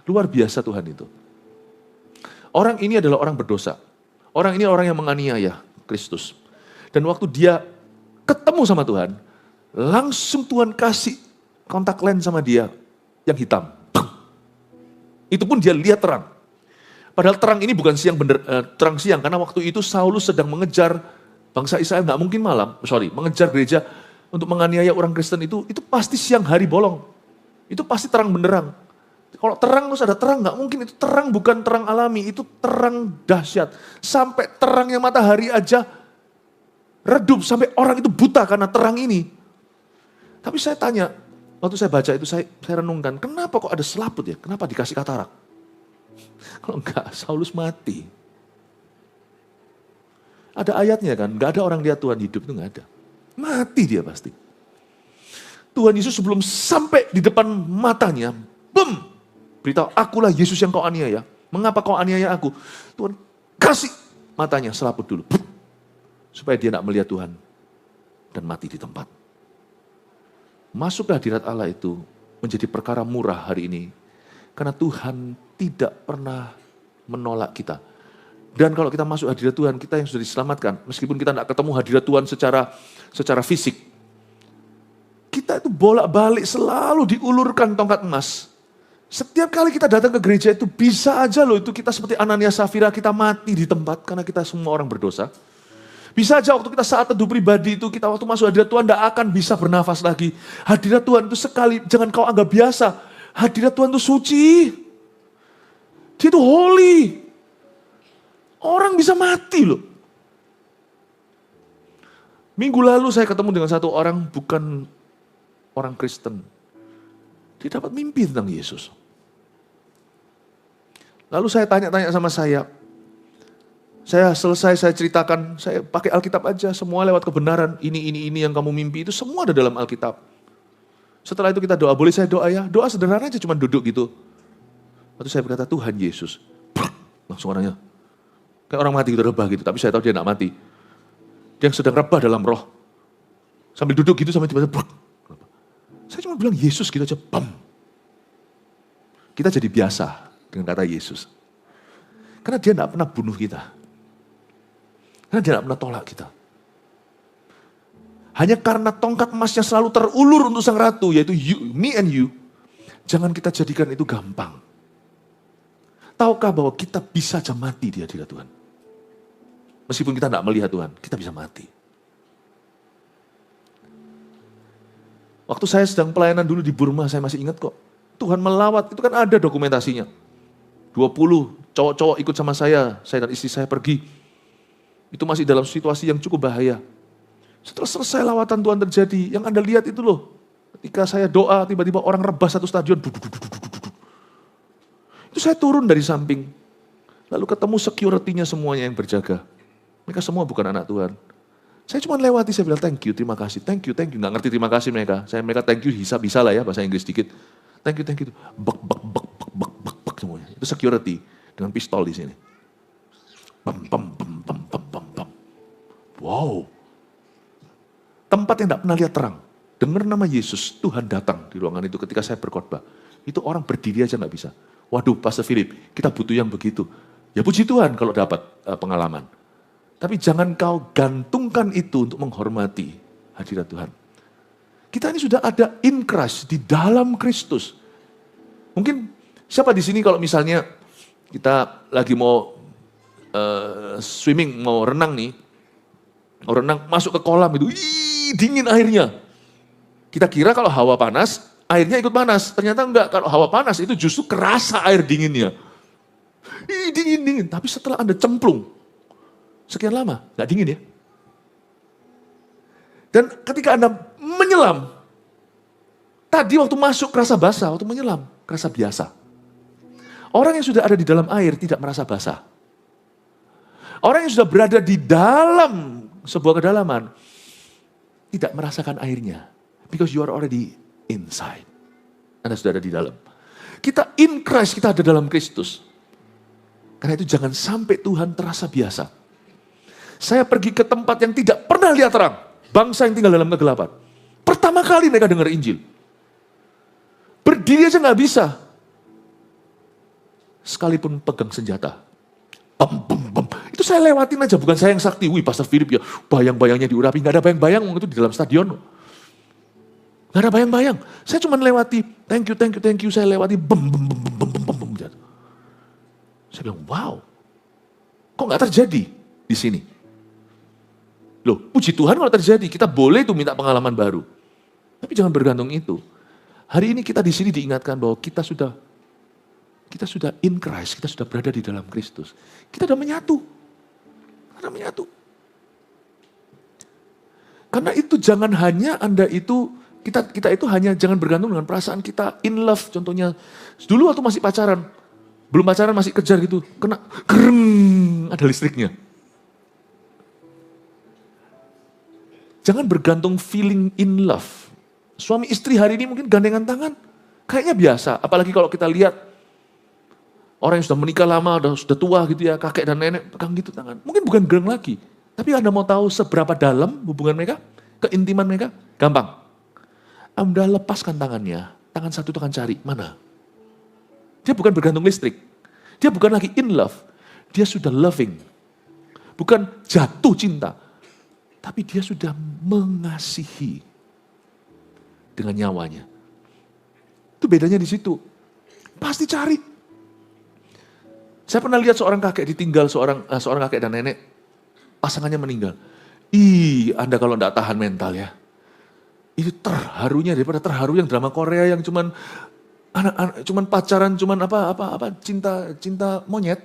Luar biasa Tuhan itu. Orang ini adalah orang berdosa. Orang ini orang yang menganiaya Kristus. Dan waktu dia ketemu sama Tuhan, langsung Tuhan kasih kontak lens sama dia yang hitam. Itu pun dia lihat terang. Padahal terang ini bukan terang siang, karena waktu itu Saulus sedang mengejar bangsa Israel, nggak mungkin malam, mengejar gereja untuk menganiaya orang Kristen itu pasti siang hari bolong. Itu pasti terang benderang. Kalau terang terus ada terang, nggak mungkin, itu terang bukan terang alami, itu terang dahsyat. Sampai terangnya matahari aja redup, sampai orang itu buta karena terang ini. Tapi saya tanya, waktu saya baca itu saya renungkan, kenapa kok ada selaput ya? Kenapa dikasih katarak? Kalau enggak, Saulus mati. Ada ayatnya kan, enggak ada orang lihat Tuhan hidup, itu enggak ada. Mati dia pasti. Tuhan Yesus sebelum sampai di depan matanya, beritahu, "Akulah Yesus yang kau aniaya." Mengapa kau aniaya aku? Tuhan kasih matanya selaput dulu. Supaya dia tidak melihat Tuhan dan mati di tempat. Masuk ke hadirat Allah itu menjadi perkara murah hari ini. Karena Tuhan tidak pernah menolak kita. Dan kalau kita masuk hadirat Tuhan, kita yang sudah diselamatkan, meskipun kita tidak ketemu hadirat Tuhan secara fisik, kita itu bolak-balik selalu diulurkan tongkat emas. Setiap kali kita datang ke gereja itu bisa aja loh itu kita seperti Ananias Safira, kita mati di tempat karena kita semua orang berdosa. Bisa aja waktu kita saat teduh pribadi itu, kita waktu masuk hadirat Tuhan tidak akan bisa bernafas lagi. Hadirat Tuhan itu sekali, jangan kau anggap biasa. Hadirat Tuhan itu suci. Dia itu holy. Orang bisa mati loh. Minggu lalu saya ketemu dengan satu orang, bukan orang Kristen. Dia dapat mimpi tentang Yesus. Lalu saya tanya-tanya sama saya selesai, saya ceritakan, saya pakai Alkitab aja, semua lewat kebenaran, ini yang kamu mimpi, itu semua ada dalam Alkitab. Setelah itu kita doa, boleh saya doa ya? Doa sederhana aja, cuma duduk gitu. Lalu saya berkata, "Tuhan Yesus." Langsung orangnya, kayak orang mati gitu, rebah gitu, tapi saya tahu dia tidak mati. Dia sedang rebah dalam roh. Sambil duduk gitu, sampai tiba-tiba, saya cuma bilang Yesus gitu aja, bam. Kita jadi biasa dengan kata Yesus. Karena dia tidak pernah bunuh kita. Karena dia tidak pernah tolak kita. Hanya karena tongkat emasnya selalu terulur untuk sang ratu, yaitu you, me and you. Jangan kita jadikan itu gampang. Tahukah bahwa kita bisa aja mati di hadirat Tuhan? Meskipun kita tidak melihat Tuhan, kita bisa mati. Waktu saya sedang pelayanan dulu di Burma, saya masih ingat kok. Tuhan melawat, itu kan ada dokumentasinya. 20 cowok-cowok ikut sama saya dan istri saya pergi. Itu masih dalam situasi yang cukup bahaya. Setelah selesai lawatan Tuhan terjadi, yang Anda lihat itu loh. Ketika saya doa, tiba-tiba orang rebah satu stadion. Itu saya turun dari samping. Lalu ketemu security-nya semuanya yang berjaga. Mereka semua bukan anak Tuhan. Saya cuma lewati, saya bilang thank you, terima kasih, thank you. Nggak ngerti terima kasih mereka. Mereka thank you, bisa lah ya, bahasa Inggris dikit. Thank you. Bak semuanya. Itu security dengan pistol di sini. Pam. Wow. Tempat yang tidak pernah lihat terang. Dengar nama Yesus, Tuhan datang di ruangan itu ketika saya berkhotbah. Itu orang berdiri aja nggak bisa. Waduh, Pastor Philip, kita butuh yang begitu. Ya puji Tuhan kalau dapat pengalaman. Tapi jangan kau gantungkan itu untuk menghormati hadirat Tuhan. Kita ini sudah ada in Christ, di dalam Kristus. Mungkin siapa di sini kalau misalnya kita lagi mau swimming, mau renang nih. Mau renang masuk ke kolam itu, dingin airnya. Kita kira kalau hawa panas, airnya ikut panas. Ternyata enggak, kalau hawa panas itu justru kerasa air dinginnya. Dingin. Tapi setelah Anda cemplung, sekian lama, nggak dingin ya. Dan ketika Anda menyelam, tadi waktu masuk kerasa basah, waktu menyelam kerasa biasa. Orang yang sudah ada di dalam air tidak merasa basah. Orang yang sudah berada di dalam sebuah kedalaman, tidak merasakan airnya. Because you are already inside. Anda sudah ada di dalam. Kita in Christ, kita ada dalam Kristus. Karena itu jangan sampai Tuhan terasa biasa. Saya pergi ke tempat yang tidak pernah lihat terang. Bangsa yang tinggal dalam kegelapan. Pertama kali mereka dengar Injil. Berdiri aja gak bisa. Sekalipun pegang senjata. Itu saya lewatin aja, bukan saya yang sakti. Wih, Pastor Philip ya, bayang-bayangnya diurapi. Gak ada bayang-bayang, waktu itu di dalam stadion. Gak ada bayang-bayang. Saya cuma lewati, thank you. Saya lewati, bum. Saya bilang, wow. Kok gak terjadi di sini? Loh, puji Tuhan kalau terjadi. Kita boleh tuh minta pengalaman baru. Tapi jangan bergantung itu. Hari ini kita di sini diingatkan bahwa kita sudah in Christ, kita sudah berada di dalam Kristus. Kita sudah menyatu. Karena itu jangan hanya Anda itu, kita itu hanya jangan bergantung dengan perasaan kita in love. Contohnya, dulu waktu masih pacaran, belum pacaran masih kejar gitu, kena gereng, ada listriknya. Jangan bergantung feeling in love. Suami istri hari ini mungkin gandengan tangan, kayaknya biasa. Apalagi kalau kita lihat orang yang sudah menikah lama, sudah tua gitu ya, kakek dan nenek pegang gitu tangan. Mungkin bukan gereng lagi. Tapi Anda mau tahu seberapa dalam hubungan mereka? Keintiman mereka? Gampang. Anda lepaskan tangannya, tangan satu tangan cari, mana? Dia bukan bergantung listrik. Dia bukan lagi in love. Dia sudah loving. Bukan jatuh cinta. Tapi dia sudah mengasihi dengan nyawanya. Itu bedanya di situ. Pasti cari. Saya pernah lihat seorang kakek ditinggal seorang kakek dan nenek, pasangannya meninggal. Anda kalau tidak tahan mental ya. Itu terharunya daripada terharu yang drama Korea yang cuman pacaran, cinta monyet.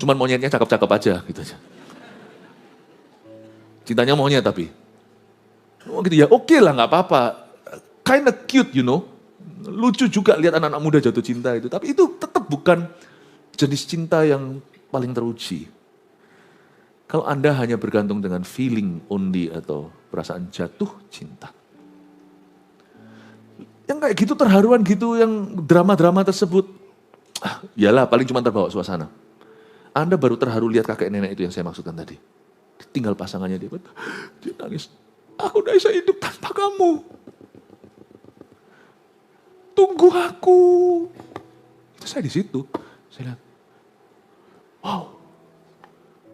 Cuman monyetnya cakep-cakep aja gitu aja. Cintanya monyet tapi. Oh gitu ya, oke lah nggak apa-apa. Kinda cute you know. Lucu juga lihat anak-anak muda jatuh cinta itu. Tapi itu tetap bukan jenis cinta yang paling teruji. Kalau Anda hanya bergantung dengan feeling only atau perasaan jatuh cinta. Yang kayak gitu terharuan gitu, yang drama-drama tersebut. Yalah paling cuma terbawa suasana. Anda baru terharu lihat kakek nenek itu yang saya maksudkan tadi. Tinggal pasangannya dia nangis. Aku udah bisa hidup tanpa kamu. Tunggu aku. Saya di situ. Saya lihat, wow.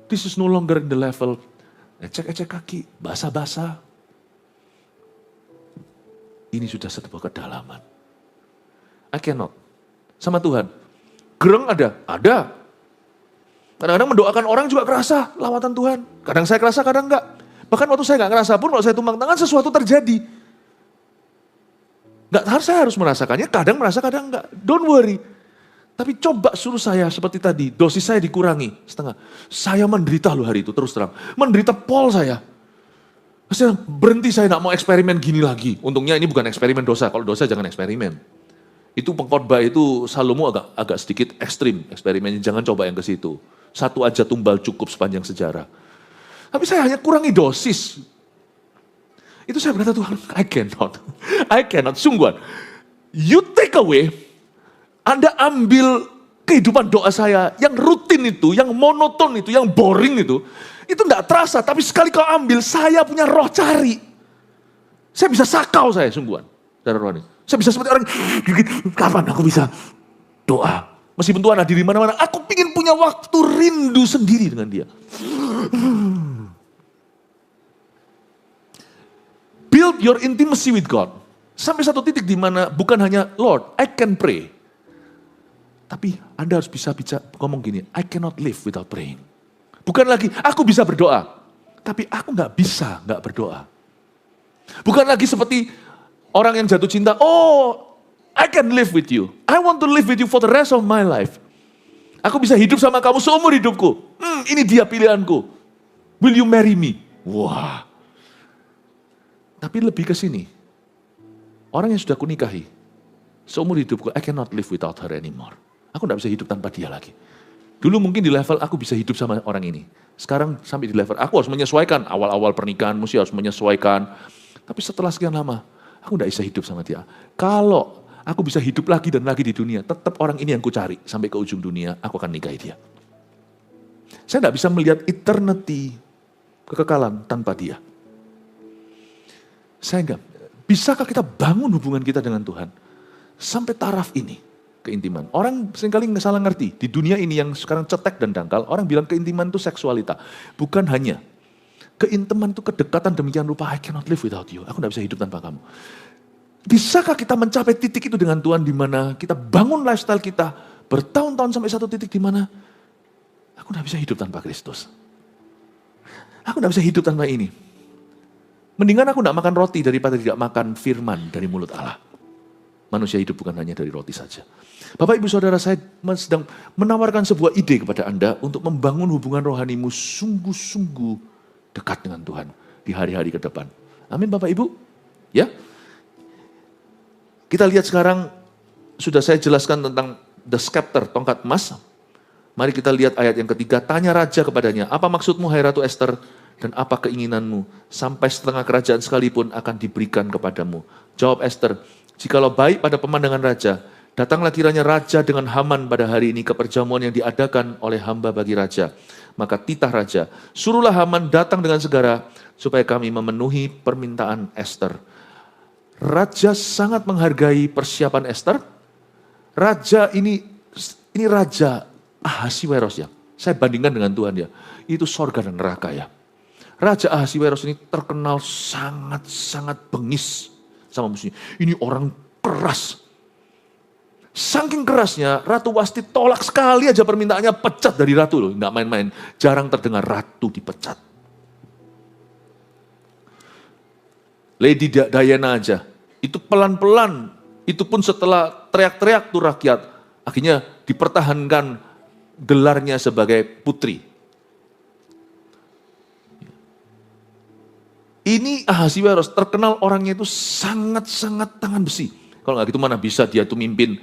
This is no longer in the level ecek-ecek kaki, basah-basah. Ini sudah sebuah kedalaman. I cannot. Sama Tuhan. Gereng ada? Ada. Kadang-kadang mendoakan orang juga kerasa lawatan Tuhan. Kadang saya kerasa, kadang enggak. Bahkan waktu saya enggak kerasa pun, kalau saya tumpang tangan sesuatu terjadi. Enggak harus saya harus merasakannya, kadang merasa, kadang enggak. Don't worry. Tapi coba suruh saya seperti tadi, dosis saya dikurangi setengah. Saya menderita loh hari itu, terus terang. Menderita pol saya. Saya berhenti, saya enggak mau eksperimen gini lagi. Untungnya ini bukan eksperimen dosa, kalau dosa jangan eksperimen. Itu pengkhotbah itu Salomo agak sedikit ekstrim eksperimennya, jangan coba yang ke situ. Satu aja tumbal cukup sepanjang sejarah. Tapi saya hanya kurangi dosis. Itu saya berkata, Tuhan, I cannot, sungguhan. You take away, Anda ambil kehidupan doa saya yang rutin itu, yang monoton itu, yang boring itu enggak terasa, tapi sekali kau ambil, saya punya roh cari. Saya bisa sakau saya, sungguhan. Dari roh ini. Saya bisa seperti orang, kapan aku bisa doa? Meskipun Tuhan hadir di mana-mana, aku ingin punya waktu rindu sendiri dengan dia. Build your intimacy with God. Sampai satu titik di mana bukan hanya, Lord, I can pray. Tapi Anda harus bisa ngomong gini, I cannot live without praying. Bukan lagi, aku bisa berdoa. Tapi aku nggak berdoa. Bukan lagi seperti orang yang jatuh cinta, oh, I can live with you. I want to live with you for the rest of my life. Aku bisa hidup sama kamu seumur hidupku. Ini dia pilihanku. Will you marry me? Wah. Tapi lebih ke sini. Orang yang sudah kunikahi, seumur hidupku, I cannot live without her anymore. Aku gak bisa hidup tanpa dia lagi. Dulu mungkin di level aku bisa hidup sama orang ini. Sekarang sampai di level aku harus menyesuaikan. Awal-awal pernikahan mesti harus menyesuaikan. Tapi setelah sekian lama, aku gak bisa hidup sama dia. Kalau aku bisa hidup lagi dan lagi di dunia, tetap orang ini yang ku cari. Sampai ke ujung dunia, aku akan nikahi dia. Saya gak bisa melihat eternity, kekekalan tanpa dia. Saya enggak. Bisakah kita bangun hubungan kita dengan Tuhan sampai taraf ini, keintiman? Orang seringkali salah ngerti. Di dunia ini yang sekarang cetek dan dangkal, orang bilang keintiman itu seksualita. Bukan hanya. Keintiman itu kedekatan demikian rupa, I cannot live without you. Aku tidak bisa hidup tanpa kamu. Bisakah kita mencapai titik itu dengan Tuhan di mana kita bangun lifestyle kita bertahun-tahun sampai satu titik di mana aku tidak bisa hidup tanpa Kristus. Aku tidak bisa hidup tanpa ini. Mendingan aku tidak makan roti daripada tidak makan firman dari mulut Allah. Manusia hidup bukan hanya dari roti saja. Bapak, Ibu, Saudara, saya sedang menawarkan sebuah ide kepada Anda untuk membangun hubungan rohanimu sungguh-sungguh dekat dengan Tuhan di hari-hari ke depan. Amin, Bapak, Ibu. Ya. Kita lihat sekarang, sudah saya jelaskan tentang the scepter, tongkat emas. Mari kita lihat ayat yang ketiga. Tanya raja kepadanya, apa maksudmu hai Ratu Ester? Dan apa keinginanmu? Sampai setengah kerajaan sekalipun akan diberikan kepadamu. Jawab Ester, jikalau baik pada pemandangan raja, datanglah kiranya raja dengan Haman pada hari ini ke perjamuan yang diadakan oleh hamba bagi raja. Maka titah raja, suruhlah Haman datang dengan segera, supaya kami memenuhi permintaan Ester. Raja sangat menghargai persiapan Ester. Raja ini Raja Ahasiweros ya. Saya bandingkan dengan Tuhan ya. Itu sorga dan neraka ya. Raja Ahasiweros ini terkenal sangat-sangat bengis sama musuhnya. Ini orang keras. Saking kerasnya, Ratu Wasti tolak sekali aja permintaannya, pecat dari Ratu loh. Nggak main-main. Jarang terdengar Ratu dipecat. Lady Diana aja. Itu pelan-pelan. Itu pun setelah teriak-teriak tuh rakyat. Akhirnya dipertahankan gelarnya sebagai putri. Ini Ahasiweros terkenal orangnya itu sangat-sangat tangan besi. Kalau nggak gitu mana bisa dia itu mimpin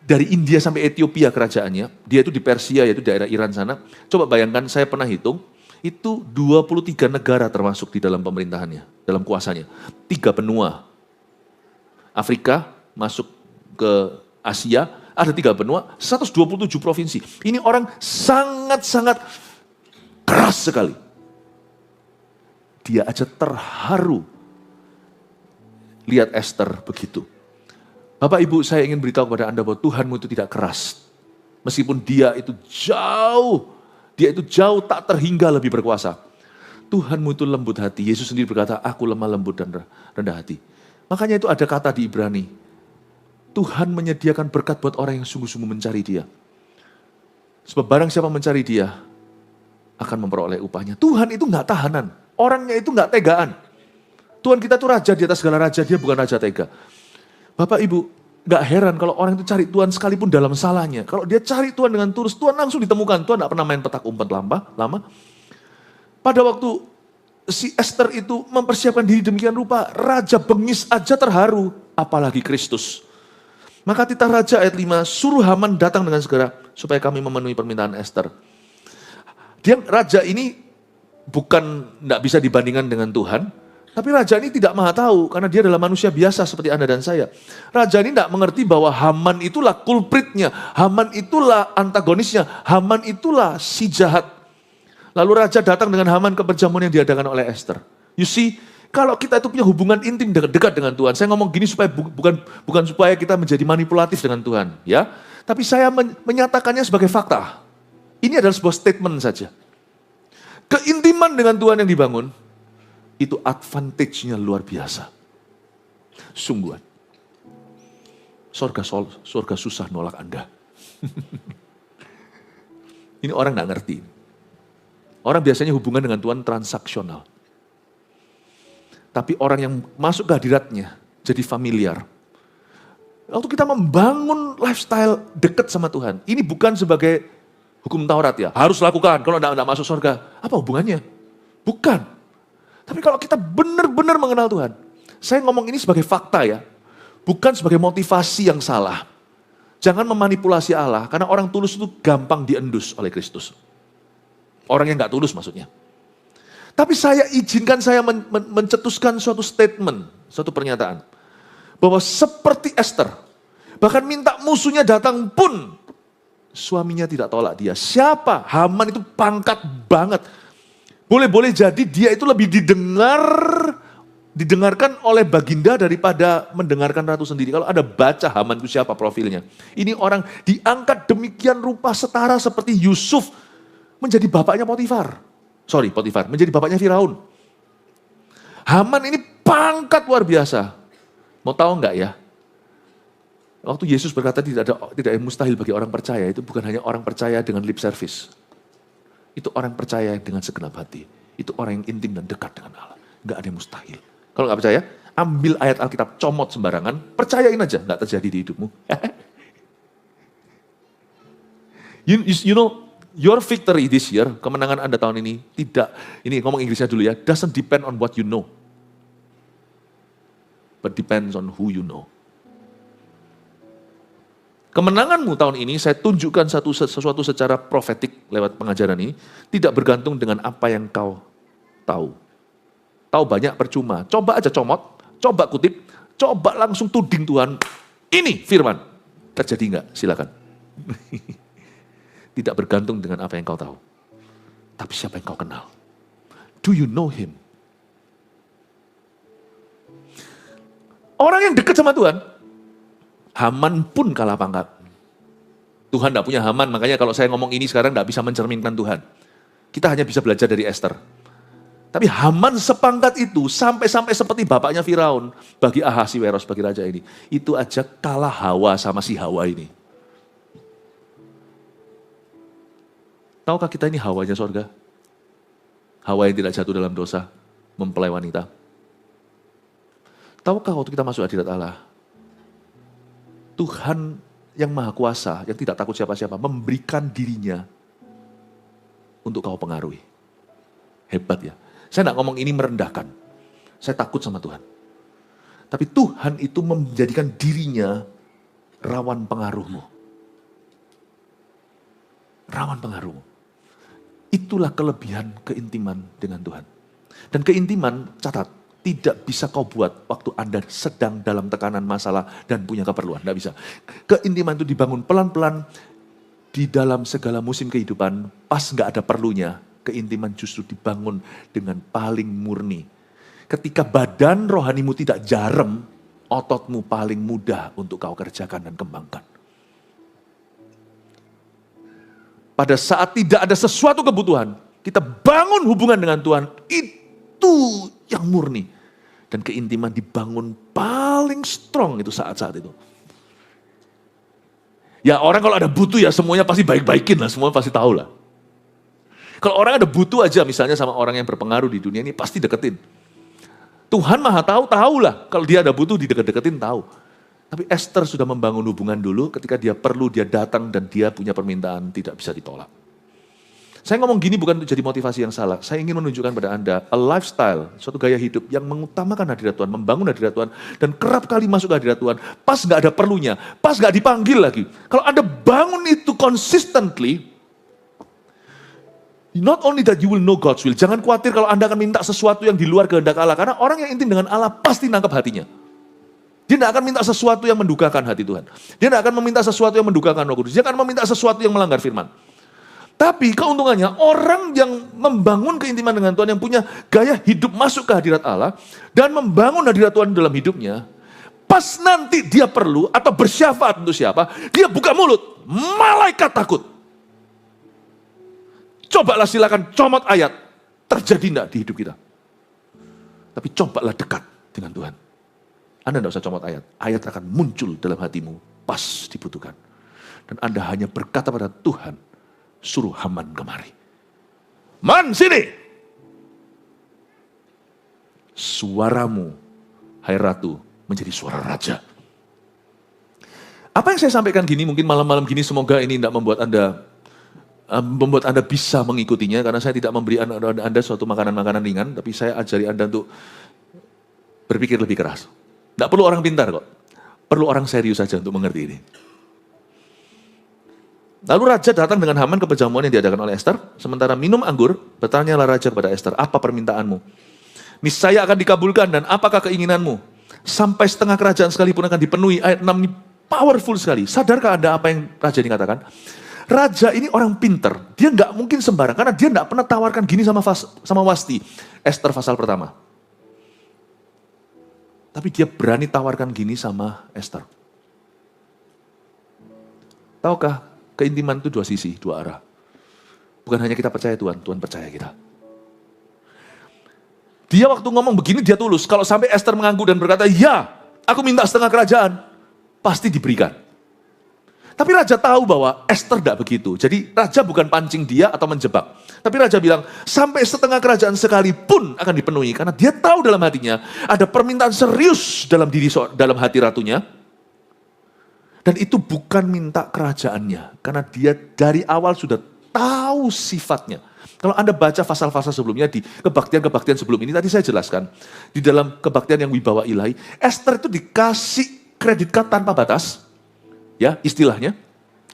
dari India sampai Ethiopia kerajaannya. Dia itu di Persia, yaitu daerah Iran sana. Coba bayangkan, saya pernah hitung, itu 23 negara termasuk di dalam pemerintahannya, dalam kuasanya. 3 benua. Afrika masuk ke Asia, ada 3 benua, 127 provinsi. Ini orang sangat-sangat keras sekali. Dia aja terharu lihat Ester begitu. Bapak Ibu, saya ingin beritahu kepada Anda bahwa Tuhanmu itu tidak keras. Meskipun dia itu jauh tak terhingga lebih berkuasa. Tuhanmu itu lembut hati. Yesus sendiri berkata, aku lemah lembut dan rendah hati. Makanya itu ada kata di Ibrani. Tuhan menyediakan berkat buat orang yang sungguh-sungguh mencari Dia. Sebab barang siapa mencari Dia, akan memperoleh upahnya. Tuhan itu nggak tahanan. Orangnya itu nggak tegaan. Tuhan kita itu raja di atas segala raja. Dia bukan raja tega. Bapak Ibu, nggak heran kalau orang itu cari Tuhan sekalipun dalam salahnya. Kalau dia cari Tuhan dengan tulus, Tuhan langsung ditemukan. Tuhan nggak pernah main petak umpet lama. Pada waktu si Esther itu mempersiapkan diri demikian rupa, Raja bengis aja terharu, apalagi Kristus. Maka titah Raja ayat 5, suruh Haman datang dengan segera, supaya kami memenuhi permintaan Esther. Raja ini bukan tidak bisa dibandingkan dengan Tuhan, tapi Raja ini tidak maha tahu, karena dia adalah manusia biasa seperti Anda dan saya. Raja ini tidak mengerti bahwa Haman itulah kulpritnya, Haman itulah antagonisnya, Haman itulah si jahat. Lalu Raja datang dengan Haman ke perjamuan yang diadakan oleh Esther. You see, kalau kita itu punya hubungan intim dekat dengan Tuhan, saya ngomong gini supaya bukan supaya kita menjadi manipulatif dengan Tuhan, ya. Tapi saya menyatakannya sebagai fakta. Ini adalah sebuah statement saja. Keintiman dengan Tuhan yang dibangun, itu advantage-nya luar biasa. Sungguhan. Surga susah nolak Anda. Ini orang nggak ngerti. Orang biasanya hubungan dengan Tuhan transaksional. Tapi orang yang masuk ke hadiratnya jadi familiar. Waktu kita membangun lifestyle dekat sama Tuhan, ini bukan sebagai hukum Taurat ya, harus lakukan, kalau enggak masuk surga. Apa hubungannya? Bukan. Tapi kalau kita benar-benar mengenal Tuhan, saya ngomong ini sebagai fakta ya, bukan sebagai motivasi yang salah. Jangan memanipulasi Allah, karena orang tulus itu gampang diendus oleh Kristus. Orang yang gak tulus maksudnya. Tapi saya izinkan saya mencetuskan suatu statement, suatu pernyataan. Bahwa seperti Esther, bahkan minta musuhnya datang pun, suaminya tidak tolak dia. Siapa? Haman itu pangkat banget. Boleh-boleh jadi dia itu lebih didengarkan oleh baginda daripada mendengarkan ratu sendiri. Kalau Anda baca Haman itu siapa profilnya. Ini orang diangkat demikian rupa setara seperti Yusuf menjadi bapaknya Potifar, menjadi bapaknya Firaun. Haman ini pangkat luar biasa. Mau tahu enggak ya? Waktu Yesus berkata tidak yang mustahil bagi orang percaya, itu bukan hanya orang percaya dengan lip service. Itu orang percaya dengan segenap hati. Itu orang yang intim dan dekat dengan Allah. Enggak ada yang mustahil. Kalau enggak percaya, ambil ayat Alkitab, comot sembarangan, percayain aja, enggak terjadi di hidupmu. you know, your victory this year, kemenangan Anda tahun ini, ini ngomong Inggrisnya dulu ya, doesn't depend on what you know. But depends on who you know. Kemenanganmu tahun ini, saya tunjukkan sesuatu secara profetik lewat pengajaran ini, tidak bergantung dengan apa yang kau tahu. Tahu banyak percuma, coba aja comot, coba kutip, coba langsung tuding Tuhan, ini firman. Terjadi enggak? Silakan. Tidak bergantung dengan apa yang kau tahu. Tapi siapa yang kau kenal? Do you know him? Orang yang dekat sama Tuhan, Haman pun kalah pangkat. Tuhan tidak punya Haman, makanya kalau saya ngomong ini sekarang tidak bisa mencerminkan Tuhan. Kita hanya bisa belajar dari Esther. Tapi Haman sepangkat itu, sampai seperti bapaknya Firaun, bagi Ahasiweros, bagi raja ini. Itu aja kalah Hawa sama si Hawa ini. Tahukah kita ini Hawanya sorga? Hawa yang tidak jatuh dalam dosa, mempelai wanita. Tahukah waktu kita masuk hadirat Allah, Tuhan yang maha kuasa, yang tidak takut siapa-siapa, memberikan dirinya untuk kau pengaruhi. Hebat ya. Saya tidak ngomong ini merendahkan. Saya takut sama Tuhan. Tapi Tuhan itu menjadikan dirinya rawan pengaruhmu. Rawan pengaruhmu. Itulah kelebihan keintiman dengan Tuhan. Dan keintiman, catat, tidak bisa kau buat waktu Anda sedang dalam tekanan masalah dan punya keperluan. Tidak bisa. Keintiman itu dibangun pelan-pelan di dalam segala musim kehidupan. Pas nggak ada perlunya, keintiman justru dibangun dengan paling murni. Ketika badan rohanimu tidak jarem, ototmu paling mudah untuk kau kerjakan dan kembangkan. Pada saat tidak ada sesuatu kebutuhan, kita bangun hubungan dengan Tuhan, itu yang murni. Dan keintiman dibangun paling strong itu saat-saat itu. Ya orang kalau ada butuh ya semuanya pasti baik-baikin lah, semuanya pasti tahu lah. Kalau orang ada butuh aja misalnya sama orang yang berpengaruh di dunia ini pasti deketin. Tuhan maha tahu lah. Kalau dia ada butuh dideket-deketin tahu. Tapi Esther sudah membangun hubungan dulu, ketika dia perlu dia datang dan dia punya permintaan tidak bisa ditolak. Saya ngomong gini bukan untuk jadi motivasi yang salah. Saya ingin menunjukkan pada Anda, a lifestyle, suatu gaya hidup yang mengutamakan hadirat Tuhan, membangun hadirat Tuhan, dan kerap kali masuk ke hadirat Tuhan, pas gak ada perlunya, pas gak dipanggil lagi. Kalau Anda bangun itu consistently, not only that you will know God's will, jangan khawatir kalau Anda akan minta sesuatu yang di luar kehendak Allah, karena orang yang intim dengan Allah pasti nangkap hatinya. Dia tidak akan minta sesuatu yang mendukakan hati Tuhan. Dia tidak akan meminta sesuatu yang mendukakan Roh Kudus. Dia akan meminta sesuatu yang melanggar firman. Tapi keuntungannya orang yang membangun keintiman dengan Tuhan, yang punya gaya hidup masuk ke hadirat Allah, dan membangun hadirat Tuhan dalam hidupnya, pas nanti dia perlu atau bersyafaat untuk siapa, dia buka mulut, malaikat takut. Cobalah silakan comot ayat, terjadi enggak di hidup kita. Tapi cobalah dekat dengan Tuhan. Anda tidak usah comot ayat, ayat akan muncul dalam hatimu pas dibutuhkan. Dan Anda hanya berkata pada Tuhan, suruh Haman kemari. Man, sini. Suaramu, hai ratu, menjadi suara raja. Apa yang saya sampaikan gini, mungkin malam-malam gini semoga ini tidak membuat Anda bisa mengikutinya, karena saya tidak memberi Anda suatu makanan-makanan ringan, tapi saya ajari Anda untuk berpikir lebih keras. Tidak perlu orang pintar kok, perlu orang serius saja untuk mengerti ini. Lalu raja datang dengan Haman ke perjamuan yang diadakan oleh Esther. Sementara minum anggur, bertanyalah raja kepada Esther, apa permintaanmu? Niscaya akan dikabulkan, dan apakah keinginanmu? Sampai setengah kerajaan sekalipun akan dipenuhi. Ayat 6 ini powerful sekali. Sadarkah Anda apa yang raja ini katakan? Raja ini orang pinter. Dia nggak mungkin sembarang, karena dia nggak pernah tawarkan gini sama Wasti. Esther pasal pertama. Tapi dia berani tawarkan gini sama Esther. Tahukah? Keintiman itu dua sisi, dua arah. Bukan hanya kita percaya Tuhan, Tuhan percaya kita. Dia waktu ngomong begini dia tulus. Kalau sampai Esther mengangguk dan berkata, ya, aku minta setengah kerajaan, pasti diberikan. Tapi raja tahu bahwa Esther tidak begitu. Jadi raja bukan pancing dia atau menjebak. Tapi raja bilang, sampai setengah kerajaan sekalipun akan dipenuhi. Karena dia tahu dalam hatinya, ada permintaan serius dalam hati ratunya. Dan itu bukan minta kerajaannya, karena dia dari awal sudah tahu sifatnya. Kalau Anda baca pasal-pasal sebelumnya di kebaktian-kebaktian sebelum ini, tadi saya jelaskan, di dalam kebaktian yang wibawa ilahi, Esther itu dikasih kredit card tanpa batas, ya istilahnya,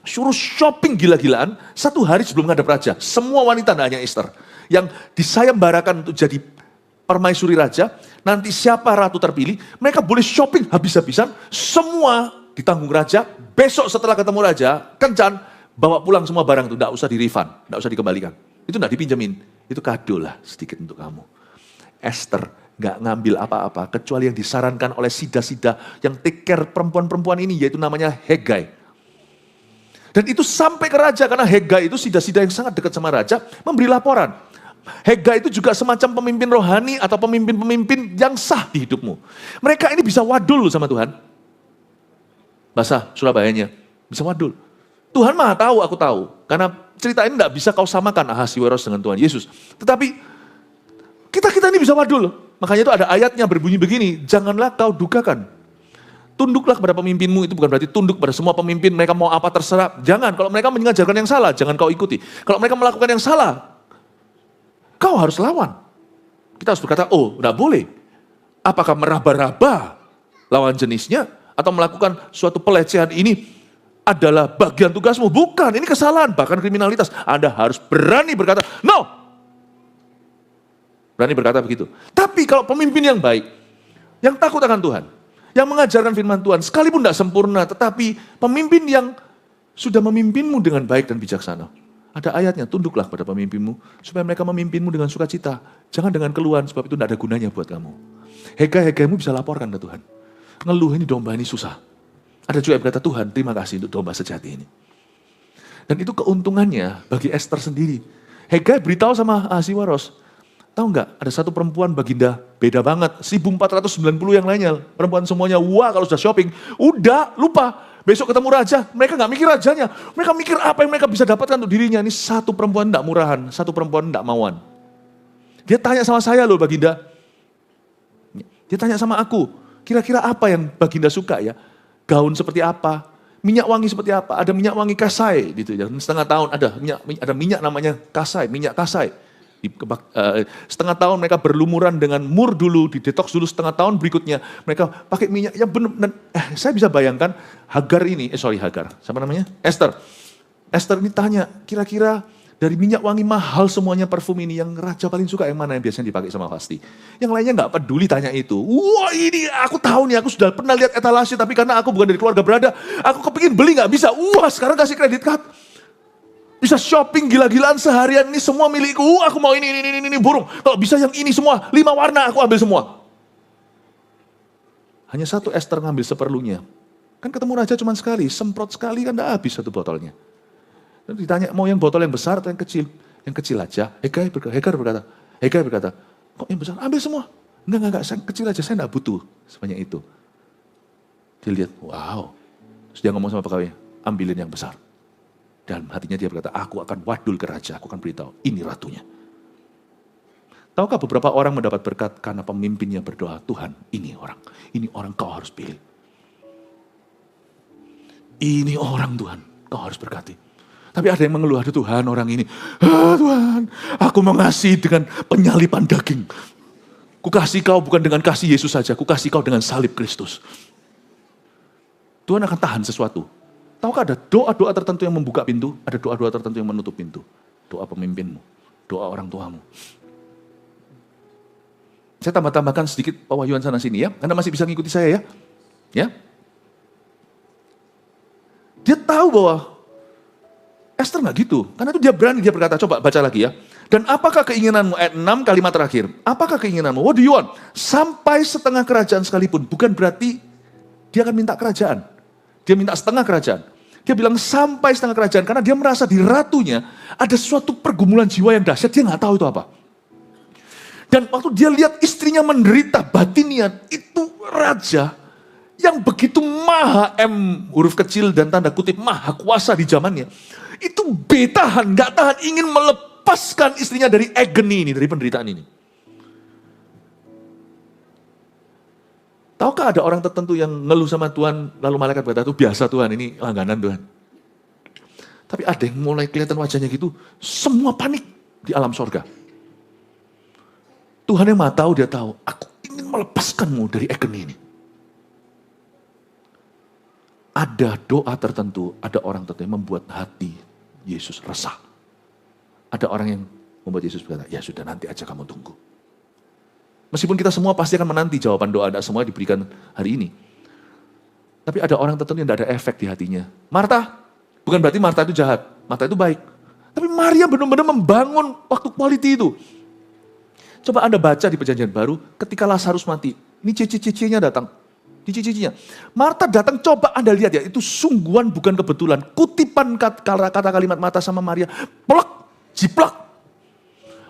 suruh shopping gila-gilaan, 1 hari sebelum menghadap raja. Semua wanita, tidak hanya Esther, yang disayembarakan untuk jadi permaisuri raja, nanti siapa ratu terpilih, mereka boleh shopping habis-habisan, semua ditanggung raja, besok setelah ketemu raja, kencan, bawa pulang semua barang itu, tidak usah di-refund, tidak usah dikembalikan. Itu tidak dipinjemin, itu kado lah sedikit untuk kamu. Esther nggak ngambil apa-apa, kecuali yang disarankan oleh sida-sida yang take care perempuan-perempuan ini, yaitu namanya Hegai. Dan itu sampai ke raja, karena Hegai itu sida-sida yang sangat dekat sama raja, memberi laporan. Hegai itu juga semacam pemimpin rohani atau pemimpin-pemimpin yang sah di hidupmu. Mereka ini bisa wadul sama Tuhan. Bahasa Surabayanya, bisa wadul. Tuhan maha tahu, aku tahu. Karena cerita ini tidak bisa kau samakan Ahasiweros dengan Tuhan Yesus. Tetapi kita ini bisa wadul. Makanya itu ada ayatnya berbunyi begini, janganlah kau dukakan. Tunduklah kepada pemimpinmu, itu bukan berarti tunduk pada semua pemimpin, mereka mau apa terserah. Jangan, kalau mereka mengajarkan yang salah, jangan kau ikuti. Kalau mereka melakukan yang salah, kau harus lawan. Kita harus berkata, oh tidak boleh. Apakah meraba-raba lawan jenisnya? Atau melakukan suatu pelecehan ini adalah bagian tugasmu. Bukan, ini kesalahan, bahkan kriminalitas. Anda harus berani berkata, no. Berani berkata begitu. Tapi kalau pemimpin yang baik, yang takut akan Tuhan, yang mengajarkan firman Tuhan, sekalipun tidak sempurna, tetapi pemimpin yang sudah memimpinmu dengan baik dan bijaksana. Ada ayatnya, tunduklah pada pemimpinmu, supaya mereka memimpinmu dengan sukacita. Jangan dengan keluhan, sebab itu tidak ada gunanya buat kamu. Hegai-hegaimu bisa laporkan ke Tuhan. Ngeluh ini domba ini susah. Ada juga yang berkata, Tuhan terima kasih untuk domba sejati ini. Dan itu keuntungannya bagi Esther sendiri. Hegai beritahu sama Ahasiwaros, tahu nggak ada satu perempuan baginda beda banget, 1490 yang lainnya, perempuan semuanya, wah kalau sudah shopping, udah lupa. Besok ketemu raja, mereka nggak mikir rajanya, mereka mikir apa yang mereka bisa dapatkan untuk dirinya. Ini satu perempuan tidak murahan, satu perempuan tidak mauan. Dia tanya sama saya loh baginda, dia tanya sama aku, kira-kira apa yang baginda suka ya? Gaun seperti apa? Minyak wangi seperti apa? Ada minyak wangi kasai, gitu ya. Setengah tahun ada minyak namanya kasai, minyak kasai. Setengah tahun mereka berlumuran dengan mur dulu, di detox dulu, setengah tahun berikutnya mereka pakai minyak yang benar. Saya bisa bayangkan Hagar, siapa namanya? Esther ini tanya, kira-kira dari minyak wangi mahal semuanya parfum ini, yang raja paling suka yang mana yang biasanya dipakai sama Vasti? Yang lainnya nggak peduli tanya itu. Wah ini aku tahu nih, aku sudah pernah lihat etalase, tapi karena aku bukan dari keluarga berada, aku kepingin beli nggak bisa. Wah sekarang kasih kredit card. Bisa shopping gila-gilaan seharian, ini semua milikku, aku mau ini, burung. Kalau bisa yang ini semua, 5 warna aku ambil semua. Hanya satu Esther ngambil seperlunya. Kan ketemu raja cuma sekali, semprot sekali kan udah habis satu botolnya. Dan ditanya mau yang botol yang besar atau yang kecil? Yang kecil aja. Hegai berkata, kok yang besar? Ambil semua. Enggak, yang kecil aja, saya enggak butuh sebanyak itu. Dia lihat, wow. Terus dia ngomong sama pegawainya, ambilin yang besar. Dan hatinya dia berkata, aku akan wadul ke raja, aku akan beritahu, ini ratunya. Tahukah beberapa orang mendapat berkat karena pemimpinnya berdoa, Tuhan ini orang kau harus pilih. Ini orang Tuhan, kau harus berkati. Tapi ada yang mengeluh, aduh Tuhan orang ini, Tuhan aku mengasihi dengan penyalipan daging. Ku kasih kau bukan dengan kasih Yesus saja, ku kasih kau dengan salib Kristus. Tuhan akan tahan sesuatu. Tahukah ada doa-doa tertentu yang membuka pintu, ada doa-doa tertentu yang menutup pintu. Doa pemimpinmu, doa orang tuamu. Saya tambahkan sedikit pewahyuan sana sini ya. Anda masih bisa ngikuti saya ya? Ya. Dia tahu bahwa Esther nggak gitu. Karena itu dia berani, dia berkata, coba baca lagi ya. Dan apakah keinginanmu, ayat 6 kalimat terakhir. Apakah keinginanmu? What do you want? Sampai setengah kerajaan sekalipun. Bukan berarti dia akan minta kerajaan. Dia minta setengah kerajaan. Dia bilang sampai setengah kerajaan. Karena dia merasa di ratunya ada suatu pergumulan jiwa yang dahsyat. Dia nggak tahu itu apa. Dan waktu dia lihat istrinya menderita batinian. Itu raja yang begitu maha, huruf kecil dan tanda kutip maha kuasa di zamannya. Itu betahan, nggak tahan, ingin melepaskan istrinya dari agony ini, dari penderitaan ini. Tahukah ada orang tertentu yang ngeluh sama Tuhan, lalu malaikat berkata, itu biasa Tuhan, ini langganan Tuhan. Tapi ada yang mulai kelihatan wajahnya gitu, semua panik di alam sorga. Tuhan yang maha tahu, dia tahu, aku ingin melepaskanmu dari agony ini. Ada doa tertentu, ada orang tertentu yang membuat hati Yesus resah. Ada orang yang membuat Yesus berkata, ya sudah nanti aja kamu tunggu. Meskipun kita semua pasti akan menanti jawaban doa, tidak semua diberikan hari ini. Tapi ada orang tertentu yang tidak ada efek di hatinya. Marta, bukan berarti Marta itu jahat, Marta itu baik. Tapi Maria benar-benar membangun waktu quality itu. Coba Anda baca di Perjanjian Baru, ketika Lazarus mati, ini cici-cicinya datang. Cici-cicinya. Marta datang, coba Anda lihat ya, itu sungguhan bukan kebetulan. Kutipan kata kalimat Marta sama Maria, plek, jiplak.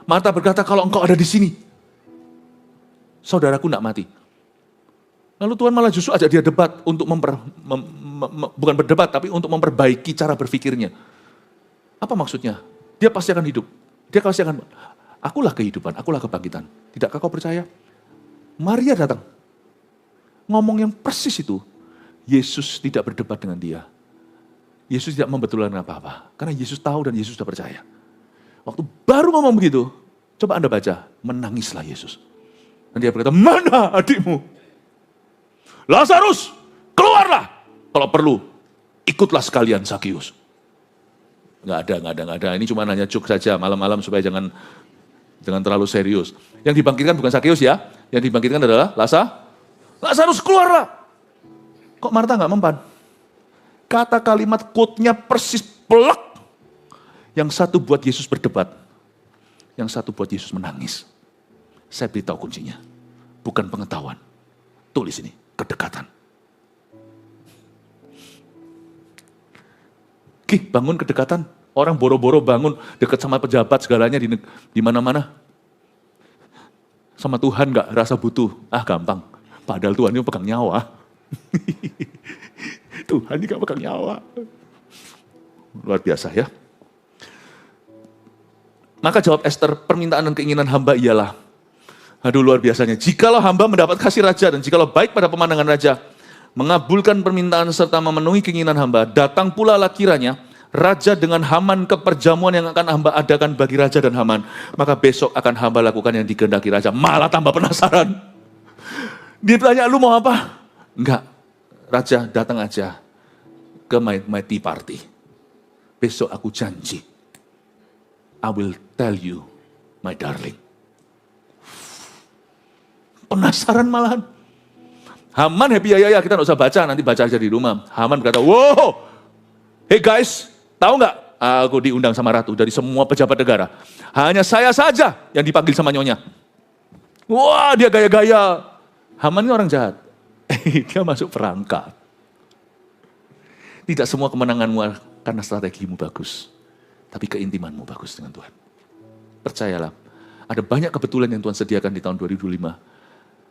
Marta berkata, kalau engkau ada di sini, saudaraku tidak mati. Lalu Tuhan malah justru ajak dia debat untuk bukan berdebat, tapi untuk memperbaiki cara berpikirnya. Apa maksudnya? Dia pasti akan hidup. Dia pasti akan, akulah kehidupan, akulah kebangkitan. Tidakkah kau percaya? Maria datang. Ngomong yang persis itu. Yesus tidak berdebat dengan dia. Yesus tidak membetulkan apa-apa. Karena Yesus tahu dan Yesus sudah percaya. Waktu baru ngomong begitu, coba Anda baca, menangislah Yesus. Dan dia berkata, mana adikmu? Lazarus, keluarlah. Kalau perlu, ikutlah sekalian Zakius. Nggak ada. Ini cuma hanya joke saja malam-malam supaya jangan terlalu serius. Yang dibangkitkan bukan Zakius ya. Yang dibangkitkan adalah Lazarus, keluarlah. Kok Marta nggak mempan? Kata kalimat quote-nya persis pelak. Yang satu buat Yesus berdebat. Yang satu buat Yesus menangis. Saya beritahu kuncinya. Bukan pengetahuan. Tulis ini, kedekatan. Bangun kedekatan. Orang boro-boro bangun dekat sama pejabat segalanya di mana-mana. Sama Tuhan gak rasa butuh. Gampang. Padahal Tuhan itu pegang nyawa. Tuhan juga pegang nyawa. Luar biasa ya. Maka jawab Esther, permintaan dan keinginan hamba ialah, aduh luar biasanya, jikalau hamba mendapat kasih raja dan jikalau baik pada pemandangan raja, mengabulkan permintaan serta memenuhi keinginan hamba, datang pula lah kiranya raja dengan Haman ke perjamuan yang akan hamba adakan bagi raja dan Haman. Maka besok akan hamba lakukan yang dikehendaki raja. Malah tambah penasaran. Dia tanya, lu mau apa? Enggak, raja datang aja ke my tea party. Besok aku janji, I will tell you, my darling. Penasaran malahan. Haman happy, ya kita gak usah baca, nanti baca aja di rumah. Haman berkata, wow, hey guys, tahu nggak? Aku diundang sama ratu dari semua pejabat negara. Hanya saya saja yang dipanggil sama nyonya. Wah, dia gaya-gaya. Haman ini orang jahat. Dia masuk perangkap. Tidak semua kemenanganmu karena strategimu bagus. Tapi keintimanmu bagus dengan Tuhan. Percayalah, ada banyak kebetulan yang Tuhan sediakan di tahun 2005.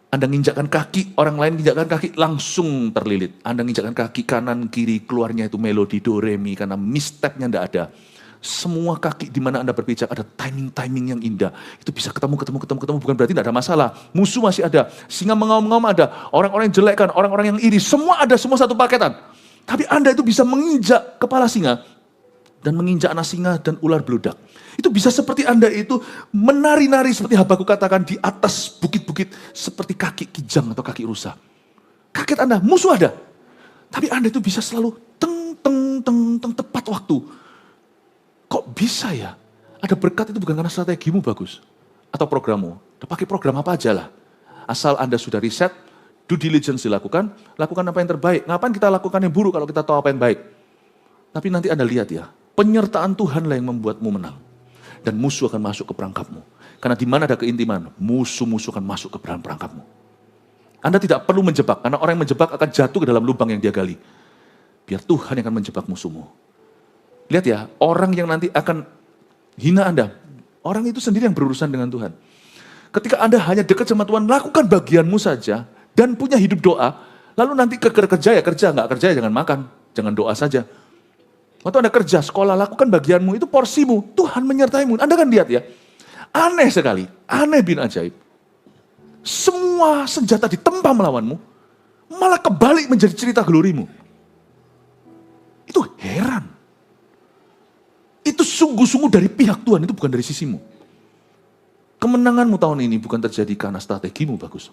Anda nginjakkan kaki, orang lain nginjakkan kaki, langsung terlilit. Anda nginjakkan kaki kanan, kiri, keluarnya itu melodi, do, re, mi, karena misstepnya tidak ada. Semua kaki di mana Anda berpijak ada timing-timing yang indah. Itu bisa ketemu, bukan berarti tidak ada masalah. Musuh masih ada, singa mengaum-ngaum ada, orang-orang yang jelekkan, orang-orang yang iri, semua ada, semua satu paketan. Tapi Anda itu bisa menginjak kepala singa, dan menginjak anak singa dan ular beludak. Itu bisa seperti Anda itu menari-nari seperti Habakuk katakan di atas bukit-bukit seperti kaki kijang atau kaki rusa. Kaget Anda, musuh ada. Tapi Anda itu bisa selalu tepat waktu. Kok bisa ya? Ada berkat itu bukan karena strategimu bagus atau programmu. Udah pakai program apa aja lah. Asal Anda sudah riset, due diligence dilakukan, lakukan apa yang terbaik. Ngapain kita lakukan yang buruk kalau kita tahu apa yang baik? Tapi nanti Anda lihat ya, penyertaan Tuhanlah yang membuatmu menang. Dan musuh akan masuk ke perangkapmu. Karena di mana ada keintiman, musuh-musuh akan masuk ke perangkapmu. Anda tidak perlu menjebak, karena orang yang menjebak akan jatuh ke dalam lubang yang dia gali. Biar Tuhan yang akan menjebak musuhmu. Lihat ya, orang yang nanti akan hina Anda, orang itu sendiri yang berurusan dengan Tuhan. Ketika Anda hanya dekat sama Tuhan, lakukan bagianmu saja, dan punya hidup doa, lalu nanti kerja ya kerja, nggak kerja ya jangan makan, jangan doa saja. Waktu Anda kerja, sekolah, lakukan bagianmu, itu porsimu. Tuhan menyertaimu. Anda kan lihat ya, aneh sekali, aneh bin ajaib. Semua senjata ditempa melawanmu, malah kebalik menjadi cerita glorimu. Itu heran. Itu sungguh-sungguh dari pihak Tuhan, itu bukan dari sisimu. Kemenanganmu tahun ini bukan terjadi karena strategimu bagus.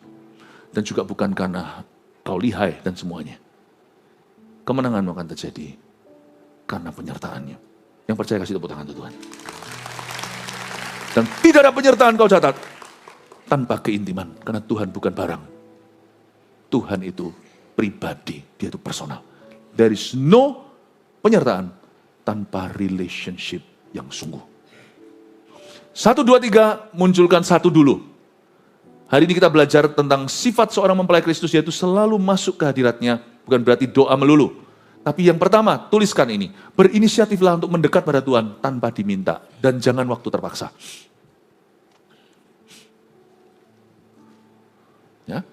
Dan juga bukan karena kau lihai dan semuanya. Kemenanganmu akan terjadi karena penyertaannya. Yang percaya kasih tepuk tangan Tuhan. Dan tidak ada penyertaan kau catat tanpa keintiman. Karena Tuhan bukan barang. Tuhan itu pribadi. Dia itu personal. There is no penyertaan tanpa relationship yang sungguh. 1, 2, 3 munculkan satu dulu. Hari ini kita belajar tentang sifat seorang mempelai Kristus, yaitu selalu masuk ke hadiratnya. Bukan berarti doa melulu. Tapi yang pertama, tuliskan ini. Berinisiatiflah untuk mendekat pada Tuhan tanpa diminta. Dan jangan waktu terpaksa. Ya.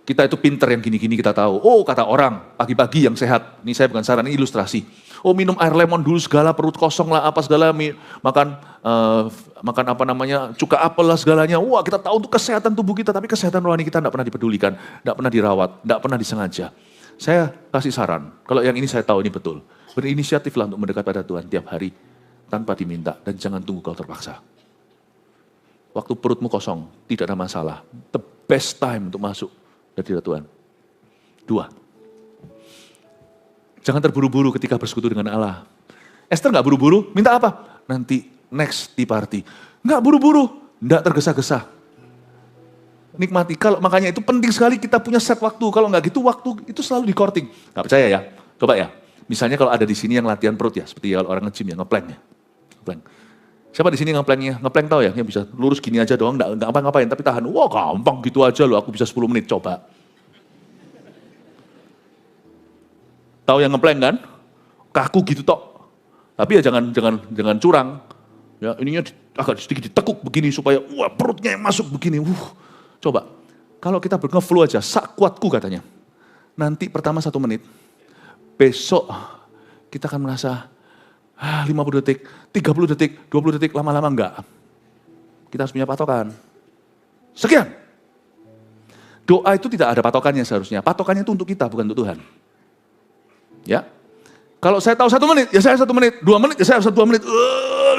Kita itu pinter yang gini-gini kita tahu. Oh kata orang, pagi-pagi yang sehat. Ini saya bukan saran, ini ilustrasi. Oh minum air lemon dulu segala, perut kosong lah, apa segala. Makan apa namanya, cuka apel lah segalanya. Wah kita tahu untuk kesehatan tubuh kita, tapi kesehatan rohani kita tidak pernah dipedulikan. Tidak pernah dirawat, tidak pernah disengaja. Saya kasih saran, kalau yang ini saya tahu ini betul. Berinisiatiflah untuk mendekat pada Tuhan tiap hari tanpa diminta dan jangan tunggu kalau terpaksa. Waktu perutmu kosong, tidak ada masalah. The best time untuk masuk ke hadirat Tuhan. 2. Jangan terburu-buru ketika bersekutu dengan Allah. Esther nggak buru-buru, minta apa? Nanti next tea party. Nggak buru-buru, nggak tergesa-gesa. Nikmati, kalau makanya itu penting sekali kita punya set waktu. Kalau nggak gitu waktu itu selalu di courting. Nggak percaya ya? Coba ya. Misalnya kalau ada di sini yang latihan perut ya, seperti kalau orang nge-gym ya, ngeplank ya. Ngeplank. Siapa di sini ngeplanknya? Ngeplank tahu ya? Yang bisa lurus gini aja doang, nggak apa-ngapain, tapi tahan. Wah gampang gitu aja loh, aku bisa 10 menit, coba. Tahu yang ngeplank kan? Kaku gitu tok. Tapi ya jangan curang. Ya, ininya agak sedikit ditekuk begini supaya wah perutnya yang masuk begini. Coba, kalau kita nge-flow aja, sak kuatku katanya. Nanti pertama 1 menit, besok kita akan merasa 50 detik, 30 detik, 20 detik, lama-lama enggak. Kita harus punya patokan. Sekian. Doa itu tidak ada patokannya seharusnya. Patokannya itu untuk kita, bukan untuk Tuhan. Ya. Kalau saya tahu 1 menit, ya saya 1 menit. 2 menit, ya saya 2 menit.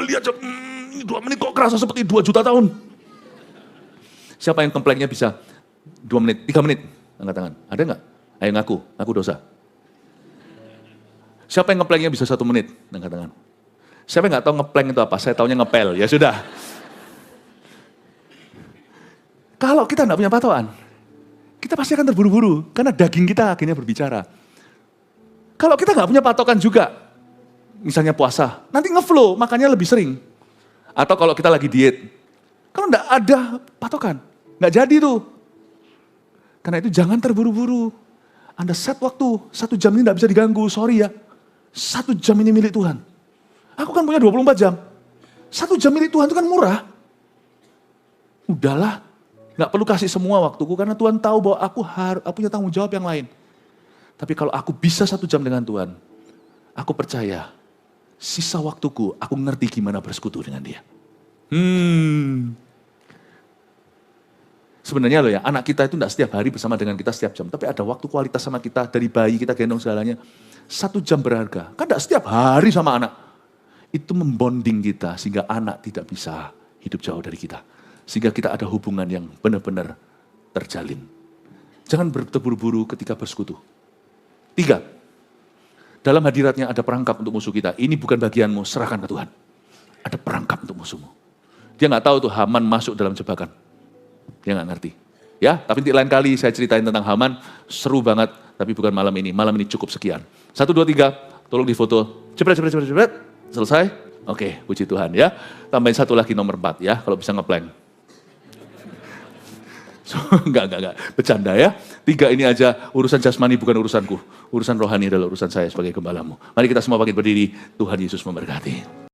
Lihat, 2 menit kok kerasa seperti 2 juta tahun. Siapa yang komplainnya bisa 2 menit, 3 menit? Angkat tangan. Ada enggak? Ayo ngaku dosa. Siapa yang ngeplanknya bisa 1 menit? Angkat tangan. Siapa yang nggak tahu ngeplank itu apa? Saya taunya ngepel, ya sudah. Kalau kita nggak punya patokan, kita pasti akan terburu-buru, karena daging kita akhirnya berbicara. Kalau kita nggak punya patokan juga, misalnya puasa, nanti ngeflow, makannya lebih sering. Atau kalau kita lagi diet, kalau nggak ada patokan, nggak jadi tuh. Karena itu jangan terburu-buru. Anda set waktu, 1 jam ini nggak bisa diganggu, sorry ya. 1 jam ini milik Tuhan. Aku kan punya 24 jam. 1 jam milik Tuhan itu kan murah. Udahlah, nggak perlu kasih semua waktuku, karena Tuhan tahu bahwa aku punya tanggung jawab yang lain. Tapi kalau aku bisa 1 jam dengan Tuhan, aku percaya, sisa waktuku, aku ngerti gimana bersekutu dengan dia. Sebenarnya loh ya, anak kita itu tidak setiap hari bersama dengan kita setiap jam. Tapi ada waktu kualitas sama kita, dari bayi kita gendong segalanya. 1 jam berharga. Kan tidak setiap hari sama anak. Itu membonding kita sehingga anak tidak bisa hidup jauh dari kita. Sehingga kita ada hubungan yang benar-benar terjalin. Jangan terburu-buru ketika bersekutu. 3, dalam hadiratnya ada perangkap untuk musuh kita. Ini bukan bagianmu, serahkan ke Tuhan. Ada perangkap untuk musuhmu. Dia nggak tahu tuh Haman masuk dalam jebakan. Dia nggak ngerti. Ya, tapi nanti lain kali saya ceritain tentang Haman, seru banget, tapi bukan malam ini. Malam ini cukup sekian. 1, 2, 3, tolong difoto. Cepet. Selesai? Oke, puji Tuhan ya. Tambahin 1 lagi nomor 4 ya, kalau bisa ngeplank. Enggak, bercanda ya. 3 ini aja, urusan jasmani bukan urusanku. Urusan rohani adalah urusan saya sebagai gembalamu. Mari kita semua bangkit berdiri, Tuhan Yesus memberkati.